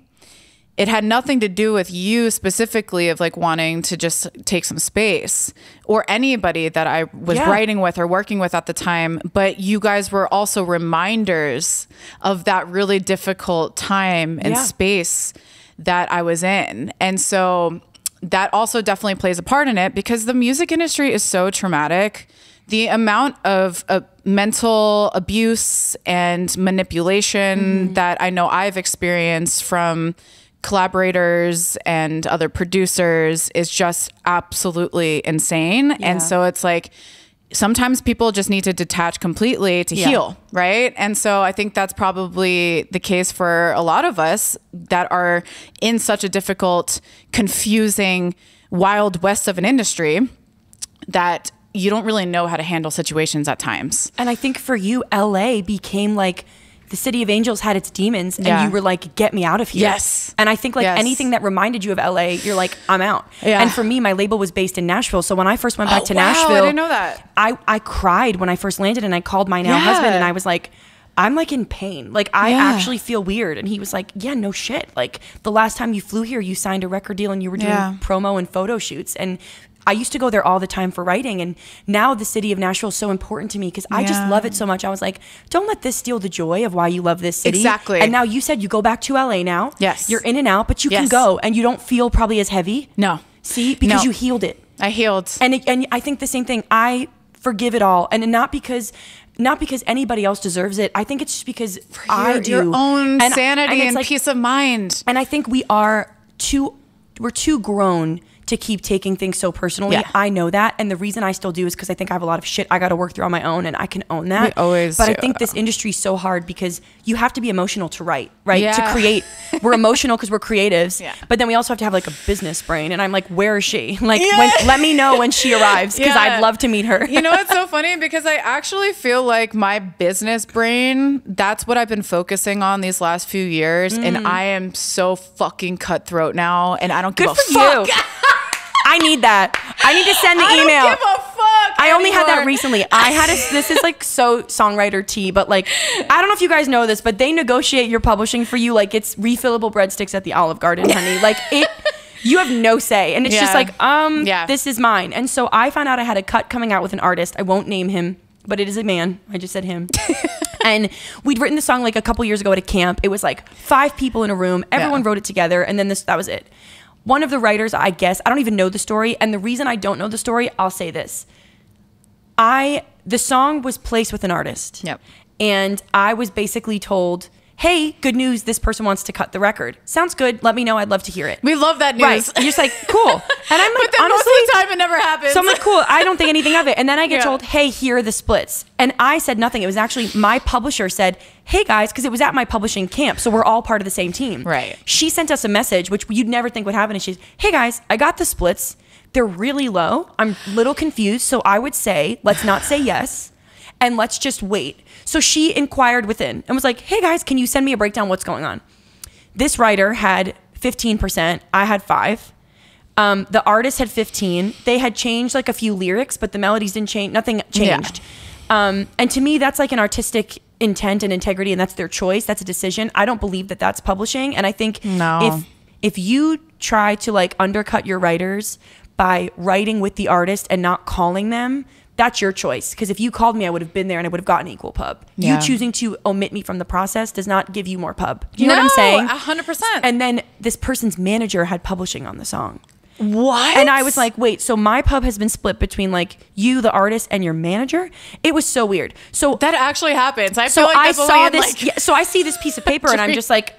it had nothing to do with you specifically of like wanting to just take some space or anybody that I was writing with or working with at the time. But you guys were also reminders of that really difficult time and space that I was in. And so that also definitely plays a part in it because the music industry is so traumatic. The amount of mental abuse and manipulation that I know I've experienced from collaborators and other producers is just absolutely insane. And so it's like sometimes people just need to detach completely to heal, right? And so I think that's probably the case for a lot of us that are in such a difficult, confusing, wild west of an industry that you don't really know how to handle situations at times. And I think for you, LA became like the city of angels had its demons and you were like, get me out of here. Yes. And I think like anything that reminded you of LA, you're like, I'm out. Yeah. And for me, my label was based in Nashville. So when I first went back to Nashville, I didn't know that. I cried when I first landed and I called my now husband and I was like, I'm like in pain. Like I actually feel weird. And he was like, yeah, no shit. Like the last time you flew here, you signed a record deal and you were doing promo and photo shoots. And I used to go there all the time for writing. And now the city of Nashville is so important to me because I just love it so much. I was like, don't let this steal the joy of why you love this city. Exactly. And now you said you go back to LA now. Yes. You're in and out, but you can go and you don't feel probably as heavy. No. See, because you healed it. I healed. And I think the same thing. I forgive it all. And not because anybody else deserves it. I think it's just because I do. Your own sanity and like, peace of mind. And I think we're too grown to keep taking things so personally. Yeah. I know that. And the reason I still do is because I think I have a lot of shit I got to work through on my own and I can own that. We always But do. I think this industry is so hard because you have to be emotional to write, right? Yeah. To create. We're emotional because we're creatives. Yeah. But then we also have to have like a business brain. And I'm like, where is she? Like, let me know when she arrives because I'd love to meet her. You know what's so funny? Because I actually feel like my business brain, that's what I've been focusing on these last few years. And I am so fucking cutthroat now. And I don't give a fuck. You. I need that. I need to send the email. I don't give a fuck I only anymore. had that recently. I had this is like so Songwriter tea, but like, I don't know if you guys know this, but they negotiate your publishing for you. Like it's refillable breadsticks at the Olive Garden, honey. Like you have no say. And it's just like, this is mine. And so I found out I had a cut coming out with an artist. I won't name him, but it is a man. I just said him. And we'd written the song like a couple years ago at a camp. It was like 5 people in a room. Everyone wrote it together. And then that was it. One of the writers, I guess, I don't even know the story. And the reason I don't know the story, I'll say this. The song was placed with an artist. Yep. And I was basically told, hey, good news, this person wants to cut the record. Sounds good. Let me know. I'd love to hear it. We love that news. Right. You're just like, cool. And I'm like, but then honestly, most of the time it never happens. So I'm like, cool. I don't think anything of it. And then I get told, hey, here are the splits. And I said nothing. It was actually my publisher said, hey guys, because it was at my publishing camp. So we're all part of the same team. Right. She sent us a message, which you'd never think would happen. And she's, hey guys, I got the splits. They're really low. I'm a little confused. So I would say, let's not say yes. And let's just wait. So she inquired within and was like, hey guys, can you send me a breakdown? What's going on? This writer had 15%. I had 5. The artist had 15. They had changed like a few lyrics, but the melodies didn't change. Nothing changed. Yeah. And to me, that's like an artistic intent and integrity, and that's their choice. That's a decision. I don't believe that that's publishing. And I think if you try to like undercut your writers by writing with the artist and not calling them, that's your choice. Because if you called me, I would have been there and I would have gotten equal pub. Yeah. You choosing to omit me from the process does not give you more pub. Do you know what I'm saying? 100%. And then this person's manager had publishing on the song. What? And I was like, wait, so my pub has been split between like you, the artist, and your manager? It was so weird. So that actually happens. I so feel like I that's saw only in, this. So I see this piece of paper and I'm just like,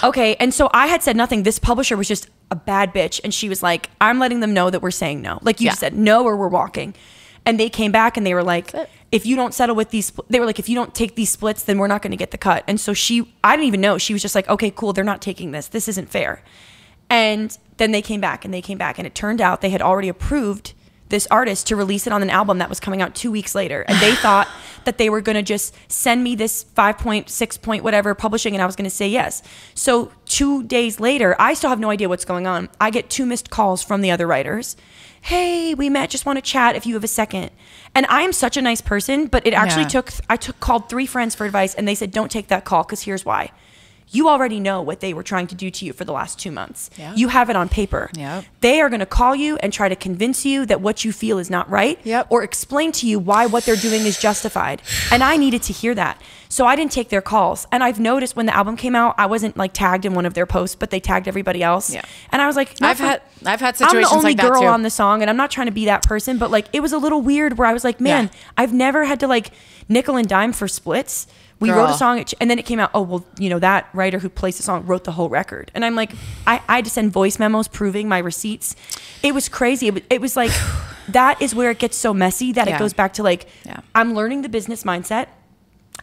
okay. And so I had said nothing. This publisher was just a bad bitch. And she was like, I'm letting them know that we're saying no. Like you just said, no, or we're walking. And they came back and they were like, if you don't settle with these, they were like, if you don't take these splits, then we're not going to get the cut. And so I didn't even know. She was just like, okay, cool. They're not taking this. This isn't fair. And then they came back and it turned out they had already approved this artist to release it on an album that was coming out 2 weeks later. And they thought that they were going to just send me this 5 point, 6 point, whatever publishing, and I was going to say yes. So 2 days later, I still have no idea what's going on. I get 2 missed calls from the other writers. Hey, we met, just want to chat if you have a second. And I am such a nice person, but it actually called 3 friends for advice, and they said, don't take that call, because here's why. You already know what they were trying to do to you for the last 2 months. Yep. You have it on paper. Yep. They are going to call you and try to convince you that what you feel is not right, or explain to you why what they're doing is justified. And I needed to hear that. So I didn't take their calls. And I've noticed when the album came out, I wasn't like tagged in one of their posts, but they tagged everybody else. Yeah. And I was like, I've had situations like that too. I'm the only girl on the song, and I'm not trying to be that person, but like it was a little weird where I was like, man, I've never had to like nickel and dime for splits. We wrote a song, and then it came out, oh, well, you know, that writer who placed the song wrote the whole record. And I'm like, I had to send voice memos proving my receipts. It was crazy. It was like, that is where it gets so messy that it goes back to like, I'm learning the business mindset.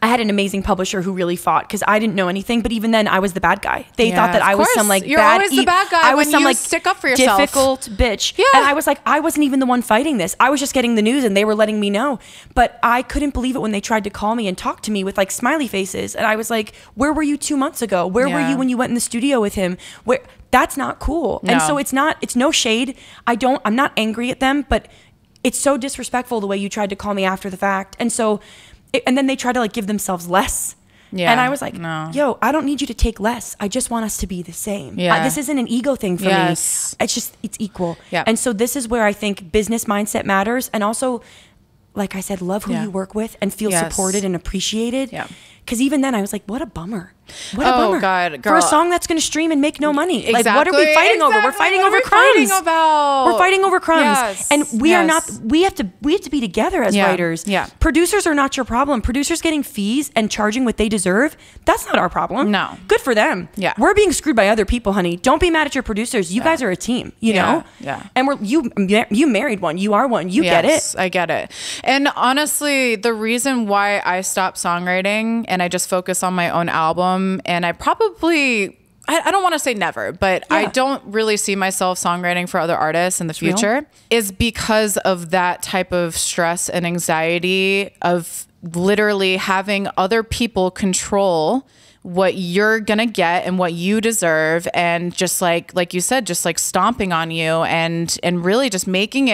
I had an amazing publisher who really fought because I didn't know anything, but even then I was the bad guy. They thought that I was some like You're always the bad guy. I was some like stick up for yourself. Difficult bitch. Yeah. And I was like, I wasn't even the one fighting this. I was just getting the news and they were letting me know. But I couldn't believe it when they tried to call me and talk to me with like smiley faces. And I was like, where were you 2 months ago? Where were you when you went in the studio with him? That's not cool. No. And so it's no shade. I'm not angry at them, but it's so disrespectful the way you tried to call me after the fact. And so and then they try to like give themselves less. Yeah. And I was like, yo, I don't need you to take less. I just want us to be the same. Yeah. This isn't an ego thing for me. It's just, it's equal. Yeah. And so this is where I think business mindset matters. And also, like I said, love who you work with and feel supported and appreciated. Yeah. Because even then I was like, what a bummer. What a bummer. God, girl. For a song that's going to stream and make no money. Exactly. Like, what are we fighting over? We're fighting over crumbs. We're fighting over crumbs. Yes. And we are not, we have to be together as writers. Yeah. Producers are not your problem. Producers getting fees and charging what they deserve, that's not our problem. No. Good for them. Yeah. We're being screwed by other people, honey. Don't be mad at your producers. You guys are a team, you know? Yeah. And you married one. You are one. You get it. I get it. And honestly, the reason why I stopped songwriting and I just focus on my own album, and I probably, I don't want to say never, but I don't really see myself songwriting for other artists in the future, is because of that type of stress and anxiety of literally having other people control what you're gonna get and what you deserve, and just like you said, just like stomping on you and really just making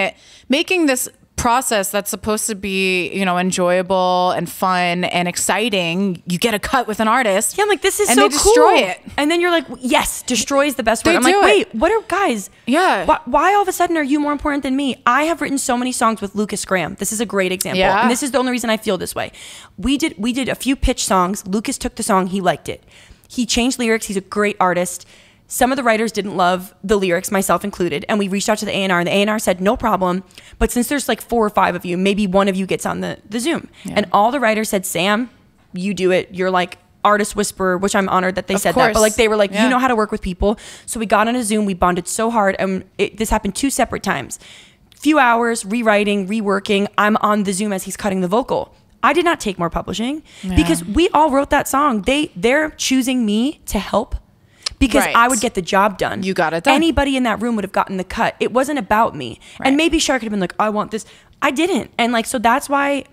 this process that's supposed to be, you know, enjoyable and fun and exciting. You get a cut with an artist. Yeah, I'm like, this is and so they destroy it. And then you're like, yes, destroy is the best word. I'm like, wait, what are guys? Yeah. Why all of a sudden are you more important than me? I have written so many songs with Lucas Graham. This is a great example. Yeah. And this is the only reason I feel this way. We did a few pitch songs. Lucas took the song. He liked it. He changed lyrics. He's a great artist. Some of the writers didn't love the lyrics, myself included, and we reached out to the A&R, and the A&R said, no problem, but since there's like 4 or 5 of you, maybe one of you gets on the Zoom. Yeah. And all the writers said, Sam, you do it. You're like artist whisperer, which I'm honored that they said that, but like they were like, you know how to work with people. So we got on a Zoom, we bonded so hard, and this happened 2 separate times. Few hours, rewriting, reworking, I'm on the Zoom as he's cutting the vocal. I did not take more publishing because we all wrote that song. They're choosing me to help because I would get the job done. You got it done. Anybody in that room would have gotten the cut. It wasn't about me. And maybe Shark could have been like, I want this. I didn't. And like, so that's why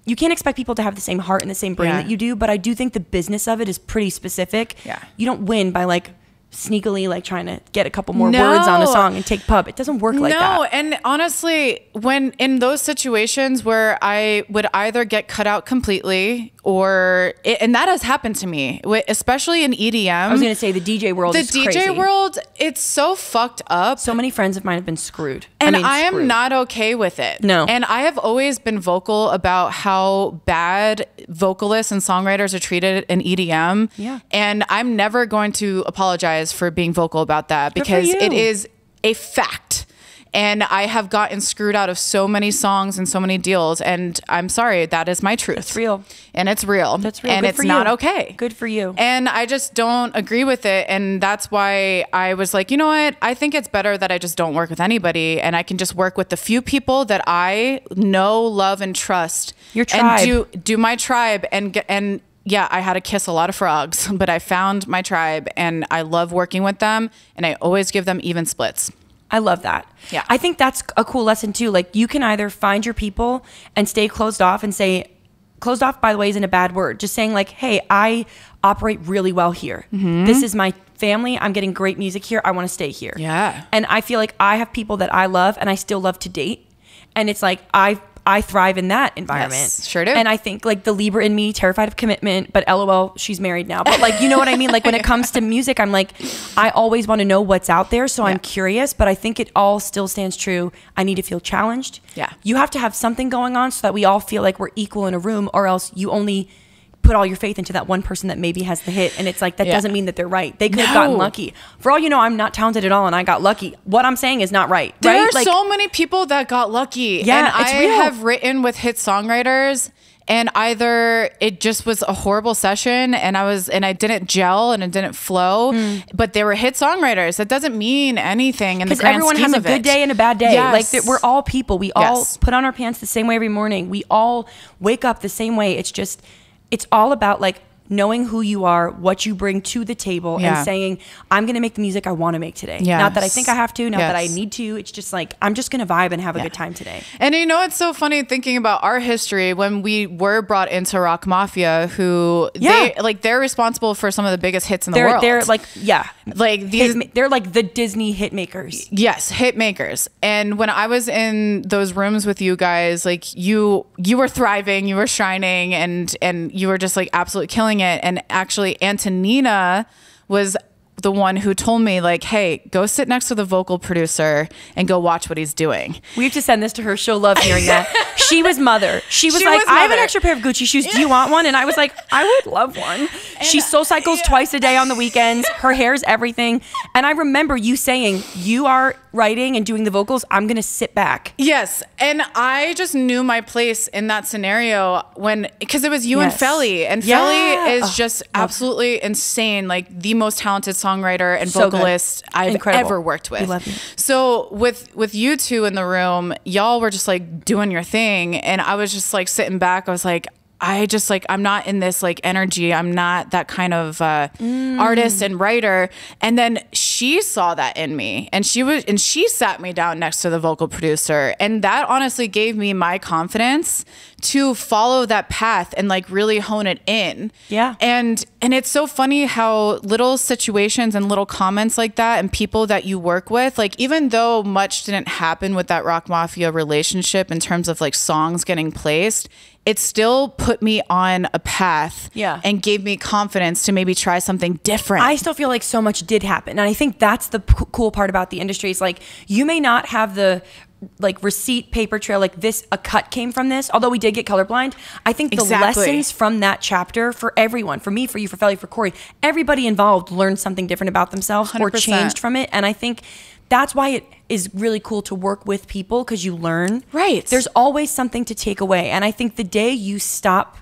you can't expect people to have the same heart and the same brain that you do. But I do think the business of it is pretty specific. Yeah. You don't win by like sneakily like trying to get a couple more words on a song and take pub. It doesn't work like that. No, and honestly, when in those situations where I would either get cut out completely and that has happened to me, especially in EDM. I was going to say the DJ world is crazy. The DJ world, it's so fucked up. So many friends of mine have been screwed. And I am not okay with it. No. And I have always been vocal about how bad vocalists and songwriters are treated in EDM. Yeah. And I'm never going to apologize for being vocal about that because it is a fact And I have gotten screwed out of so many songs and so many deals. And I'm sorry, that is my truth. It's real. And it's real. That's real. And Good it's for you. not okay. Good for you. And I just don't agree with it. And that's why I was like, you know what? I think it's better that I just don't work with anybody, and I can just work with the few people that I know, love, and trust. Your tribe. And do my tribe. And yeah, I had to kiss a lot of frogs, but I found my tribe, and I love working with them, and I always give them even splits. I love that. Yeah. I think that's a cool lesson too. Like, you can either find your people and stay closed off and say, closed off, by the way, isn't a bad word. Just saying like, hey, I operate really well here. This is my family. I'm getting great music here. I want to stay here. Yeah. And I feel like I have people that I love and I still love to date. And it's like, I thrive in that environment. Yes, sure do. And I think like the Libra in me, terrified of commitment, but LOL, she's married now. But like, you know what I mean? Like when it comes to music, I'm like, I always want to know what's out there. So I'm curious, but I think it all still stands true. I need to feel challenged. Yeah. You have to have something going on so that we all feel like we're equal in a room, or else you only put all your faith into that one person that maybe has the hit, and it's like that doesn't mean that they're right. They could have gotten lucky. For all you know, I'm not talented at all and I got lucky. What I'm saying is not right. There right? are like, so many people that got lucky. Yeah, and it's I real. have written with hit songwriters, and either it just was a horrible session and I didn't gel and it didn't flow, but they were hit songwriters. That doesn't mean anything in the grand everyone scheme has a of good it. day and a bad day. Yes. Like we're all people. We all Yes. put on our pants the same way every morning. We all wake up the same way. It's just, it's all about like knowing who you are, what you bring to the table, and saying, I'm going to make the music I want to make today. Yes. Not that I think I have to, not that I Yes. need to. It's just like, I'm just going to vibe and have a good time today. And you know, it's so funny thinking about our history when we were brought into Rock Mafia, who they're responsible for some of the biggest hits in the world. They're like, like these, they're like the Disney hit makers. yes, hit makers. And when I was in those rooms with you guys, like you were thriving, you were shining, and you were just like absolutely killing it. And actually Antonina was the one who told me like, hey, go sit next to the vocal producer and go watch what he's doing. We have to send this to her. She'll love hearing that. She was mother. She was like, I have an extra pair of Gucci shoes. Do you want one? And I was like, I would love one. She soul cycles twice a day on the weekends. Her hair's everything. And I remember you saying, you are writing and doing the vocals. I'm going to sit back. Yes. And I just knew my place in that scenario because it was you and Felly. And Felly is just absolutely insane. Like the most talented songwriter and vocalist I've ever worked with. We love you. So with you two in the room, y'all were just like doing your thing, and I was just like sitting back. I was like, I'm not in this like energy. I'm not that kind of artist and writer. And then she saw that in me, and she sat me down next to the vocal producer, and that honestly gave me my confidence to follow that path and like really hone it in. Yeah. And it's so funny how little situations and little comments like that and people that you work with, like even though much didn't happen with that Rock Mafia relationship in terms of like songs getting placed, it still put me on a path and gave me confidence to maybe try something different. I still feel like so much did happen. And I think that's the cool part about the industry is like, you may not have the like receipt paper trail, like this, a cut came from this, although we did get colorblind. I think the lessons from that chapter for everyone, for me, for you, for Felly, for Corey, everybody involved learned something different about themselves 100%. Or changed from it. And I think that's why it is really cool to work with people, because you learn. Right. There's always something to take away. And I think the day you stop,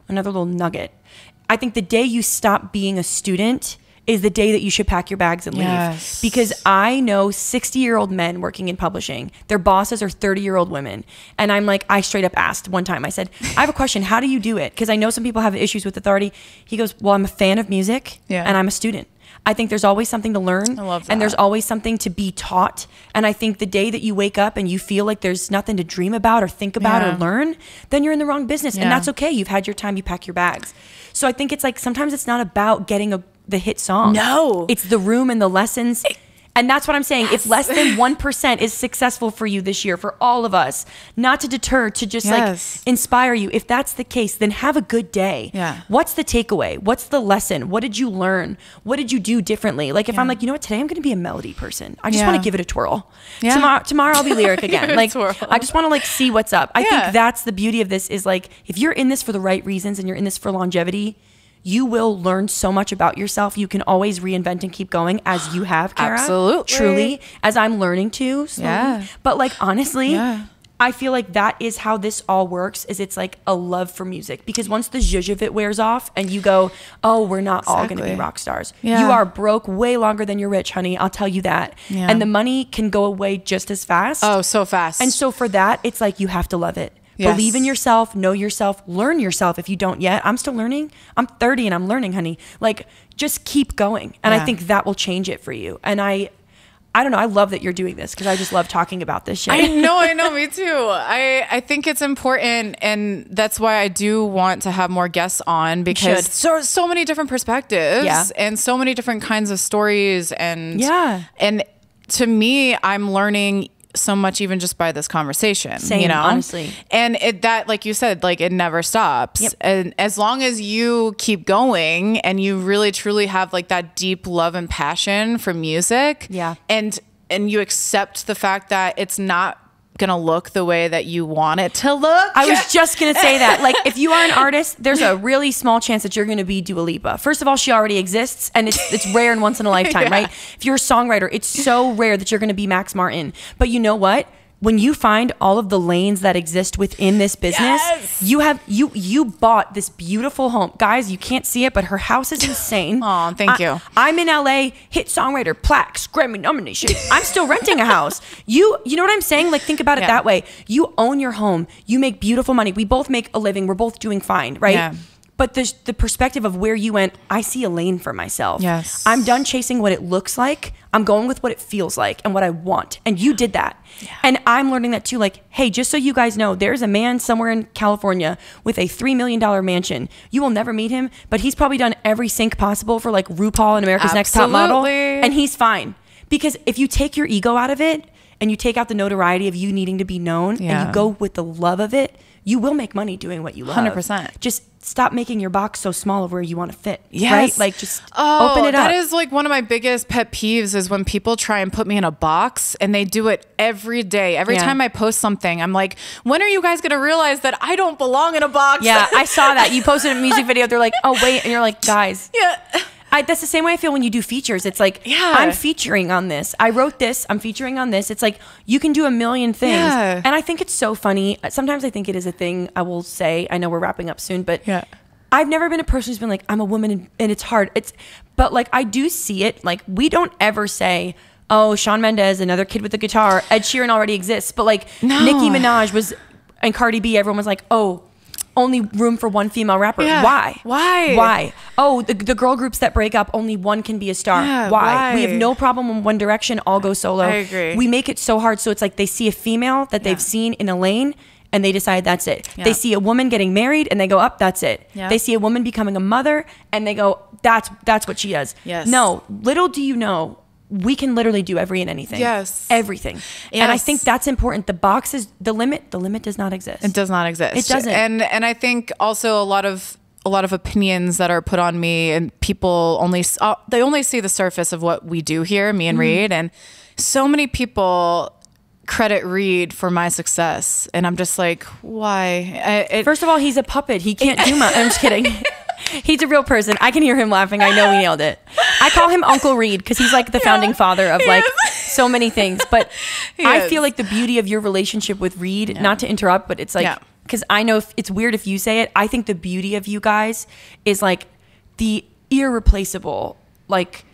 another little nugget, I think the day you stop being a student is the day that you should pack your bags and leave. Yes. Because I know 60-year-old men working in publishing, their bosses are 30-year-old women. And I'm like, I straight up asked one time, I said, I have a question. How do you do it? Because I know some people have issues with authority. He goes, well, I'm a fan of music and I'm a student. I think there's always something to learn. I love that. And there's always something to be taught. And I think the day that you wake up and you feel like there's nothing to dream about or think about or learn, then you're in the wrong business. And that's okay. You've had your time. You pack your bags. So I think it's like sometimes it's not about getting the hit song. No. It's the room and the lessons. And that's what I'm saying. If less than 1% is successful for you this year, for all of us, not to deter, to just like inspire you. If that's the case, then have a good day. Yeah. What's the takeaway? What's the lesson? What did you learn? What did you do differently? Like if I'm like, you know what, today I'm going to be a melody person. I just want to give it a twirl. Tomorrow I'll be lyric again. Like I just want to like see what's up. I think that's the beauty of this is like, if you're in this for the right reasons and you're in this for longevity, you will learn so much about yourself. You can always reinvent and keep going, as you have, KARRA. Absolutely. Truly, as I'm learning to slowly. Yeah. But like, honestly, I feel like that is how this all works, is it's like a love for music. Because once the zhuzh of it wears off and you go, oh, we're not all going to be rock stars. Yeah. You are broke way longer than you're rich, honey. I'll tell you that. Yeah. And the money can go away just as fast. Oh, so fast. And so for that, it's like you have to love it. Yes. Believe in yourself, know yourself, learn yourself if you don't yet. I'm still learning. I'm 30 and I'm learning, honey. Like, just keep going. And I think that will change it for you. And I don't know. I love that you're doing this because I just love talking about this shit. I know, me too. I think it's important, and that's why I do want to have more guests on, because so many different perspectives and so many different kinds of stories, and and to me, I'm learning so much even just by this conversation. Same, honestly. And that, like you said, like, it never stops. And as long as you keep going and you really truly have like that deep love and passion for music, and you accept the fact that it's not gonna look the way that you want it to look. I was just gonna say that. Like, if you are an artist, there's a really small chance that you're gonna be Dua Lipa. First of all, she already exists, and it's rare and once in a lifetime, right? If you're a songwriter, it's so rare that you're gonna be Max Martin. But you know what? When you find all of the lanes that exist within this business, you bought this beautiful home. Guys, you can't see it, but her house is insane. Oh, thank you. I'm in LA, hit songwriter, plaques, Grammy nomination. I'm still renting a house. You know what I'm saying? Like, think about it that way. You own your home. You make beautiful money. We both make a living. We're both doing fine, right? Yeah. But the perspective of where you went, I see a lane for myself. Yes. I'm done chasing what it looks like. I'm going with what it feels like and what I want. And you did that. Yeah. And I'm learning that too. Like, hey, just so you guys know, there's a man somewhere in California with a $3 million mansion. You will never meet him, but he's probably done every sync possible for like RuPaul and America's Next Top Model. And he's fine. Because if you take your ego out of it and you take out the notoriety of you needing to be known and you go with the love of it, you will make money doing what you love. 100%. Just stop making your box so small of where you want to fit. Right? Like, just open it up. That is like one of my biggest pet peeves, is when people try and put me in a box, and they do it every day. Every time I post something, I'm like, when are you guys going to realize that I don't belong in a box? Yeah, I saw that. You posted a music video. They're like, oh, wait. And you're like, guys. That's the same way I feel when you do features. It's like, I'm featuring on this. I wrote this. I'm featuring on this. It's like, you can do a million things. And I think it's so funny. Sometimes I think it is a thing. I will say, I know we're wrapping up soon, but I've never been a person who's been like, I'm a woman and it's hard. But like, I do see it. Like, we don't ever say, oh, Shawn Mendes, another kid with a guitar. Ed Sheeran already exists. But like, Nicki Minaj was, and Cardi B, everyone was like, oh, only room for one female rapper. Why? Oh, the girl groups that break up, only one can be a star. Why? We have no problem when One Direction all go solo. I agree. We make it so hard. So it's like they see a female that they've seen in a lane and they decide that's it. They see a woman getting married and they go, up, that's it. They see a woman becoming a mother and they go, that's what she does. No, little do you know, we can literally do every and anything. Everything. And I think that's important. The box is the limit. The limit does not exist. It does not exist. It doesn't. And I think also a lot of opinions that are put on me, and people only see the surface of what we do here, me and Reed, and so many people credit Reed for my success, and I'm just like, why? First of all, he's a puppet. He can't do much. I'm just kidding. He's a real person. I can hear him laughing. I know we nailed it. I call him Uncle Reed because he's like the founding father of like so many things. But I feel like the beauty of your relationship with Reed, not to interrupt, but it's like, because I know it's weird if you say it. I think the beauty of you guys is like the irreplaceable like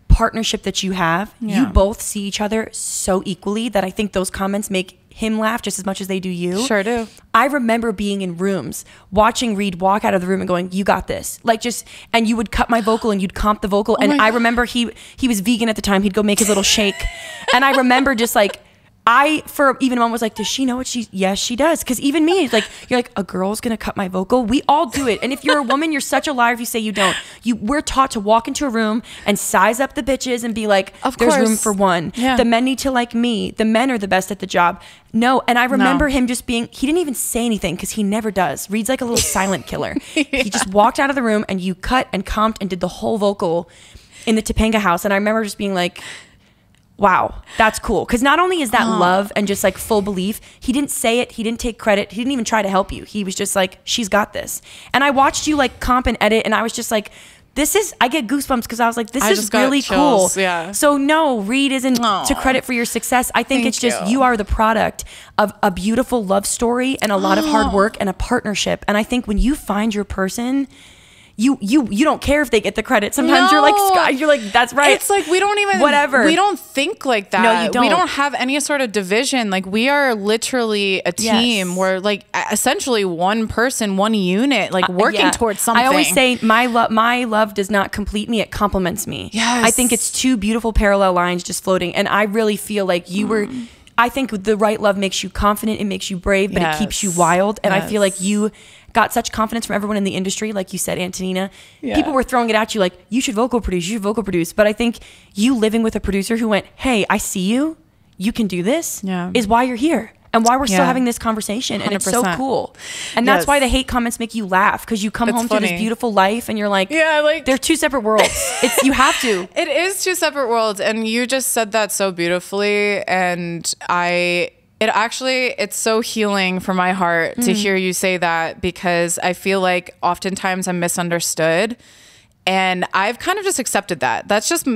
partnership that you have. You both see each other so equally that I think those comments make him laugh just as much as they do you. Sure do. I remember being in rooms, watching Reed walk out of the room and going, you got this. Like, just, and you would cut my vocal and you'd comp the vocal. And I remember he was vegan at the time. He'd go make his little shake. And I remember just like, for even a moment was like, does she know what yes, she does. Because even me, like, you're like, a girl's going to cut my vocal. We all do it. And if you're a woman, you're such a liar if you say you don't. We're taught to walk into a room and size up the bitches and be like, there's room for one. The men need to like me. The men are the best at the job. No. And I remember him just being, he didn't even say anything because he never does. Reed's like a little silent killer. He just walked out of the room and you cut and comped and did the whole vocal in the Topanga house. And I remember just being like, wow, that's cool. Because not only is that love and just like full belief, he didn't say it, he didn't take credit, he didn't even try to help you. He was just like, she's got this. And I watched you like comp and edit, and I was just like, I get goosebumps because I was like, this is really cool. Yeah. So no, Reed isn't to credit for your success. I think it's just you are the product of a beautiful love story and a lot of hard work and a partnership. And I think when you find your person, you don't care if they get the credit. Sometimes you're like, that's right. It's like we don't even we don't think like that. No, you don't. We don't have any sort of division. Like we are literally a team. Yes. We're like essentially one person, one unit, like working towards something. I always say my love does not complete me, it complements me. Yes. I think it's two beautiful parallel lines just floating, and I really feel like you were I think the right love makes you confident, it makes you brave, but it keeps you wild. And I feel like you got such confidence from everyone in the industry. Like you said, Antonina, people were throwing it at you like, you should vocal produce. But I think you living with a producer who went, hey, I see you, you can do this, is why you're here. And why we're still having this conversation. 100%. And it's so cool. And that's why the hate comments make you laugh, because you come home to this beautiful life and you're like, they're two separate worlds. You have to. It is two separate worlds. And you just said that so beautifully. And it's so healing for my heart to hear you say that, because I feel like oftentimes I'm misunderstood. And I've kind of just accepted that. That's just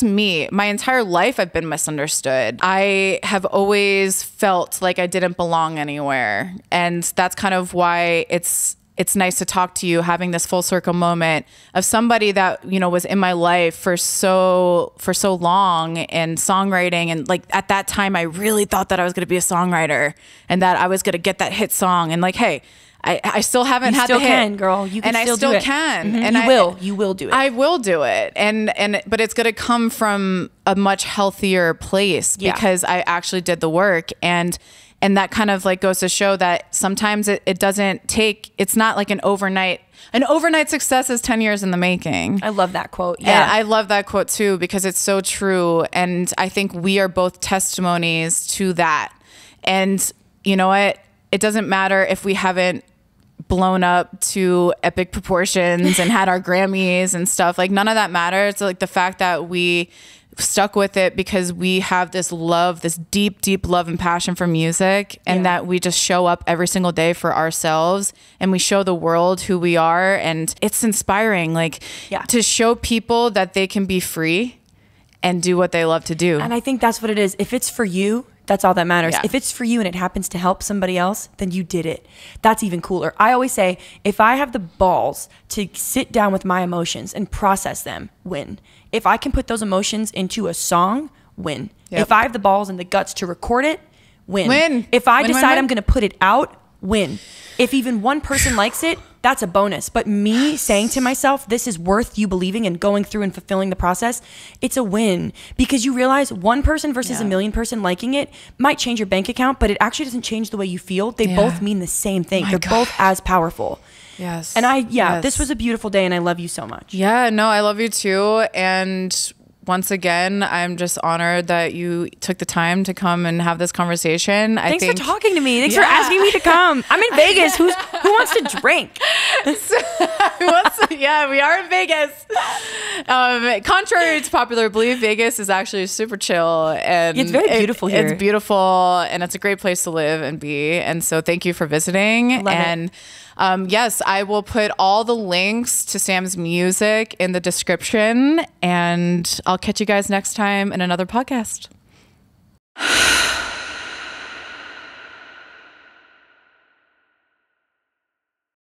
me. My entire life I've been misunderstood. I have always felt like I didn't belong anywhere. And that's kind of why it's nice to talk to you, having this full circle moment of somebody that, was in my life for so long, and songwriting. And like at that time, I really thought that I was going to be a songwriter and that I was going to get that hit song. And like, hey, I still haven't had the hit. You still can, girl. You can still do it. And I still can. Mm-hmm. And you will do it. I will do it. But it's going to come from a much healthier place, because I actually did the work. And that kind of like goes to show that sometimes it doesn't take, it's not like an overnight success is 10 years in the making. I love that quote. Yeah. And I love that quote too, because it's so true. And I think we are both testimonies to that. And you know what? It doesn't matter if we haven't blown up to epic proportions and had our Grammys and stuff. Like none of that matters. Like the fact that we stuck with it because we have this love, this deep, deep love and passion for music, and that we just show up every single day for ourselves and we show the world who we are. And it's inspiring, like to show people that they can be free and do what they love to do. And I think that's what it is. If it's for you, that's all that matters. If it's for you and it happens to help somebody else, then you did it. That's even cooler. I always say, if I have the balls to sit down with my emotions and process them, win. If I can put those emotions into a song, win. If I have the balls and the guts to record it, win. If I decide I'm going to put it out, win. If even one person likes it, that's a bonus. But me saying to myself, this is worth you believing and going through and fulfilling the process, it's a win. Because you realize one person versus a million person liking it might change your bank account, but it actually doesn't change the way you feel. They both mean the same thing. They're both as powerful. Yes. And this was a beautiful day, and I love you so much. Yeah, no, I love you too. And once again, I'm just honored that you took the time to come and have this conversation. Thanks for talking to me. Thanks for asking me to come. I'm in Vegas. Who wants to drink? We are in Vegas. Contrary to popular belief, Vegas is actually super chill, and it's very beautiful here. It's beautiful, and it's a great place to live and be. And so, thank you for visiting. Love it. Yes, I will put all the links to Sam's music in the description, and I'll catch you guys next time in another podcast.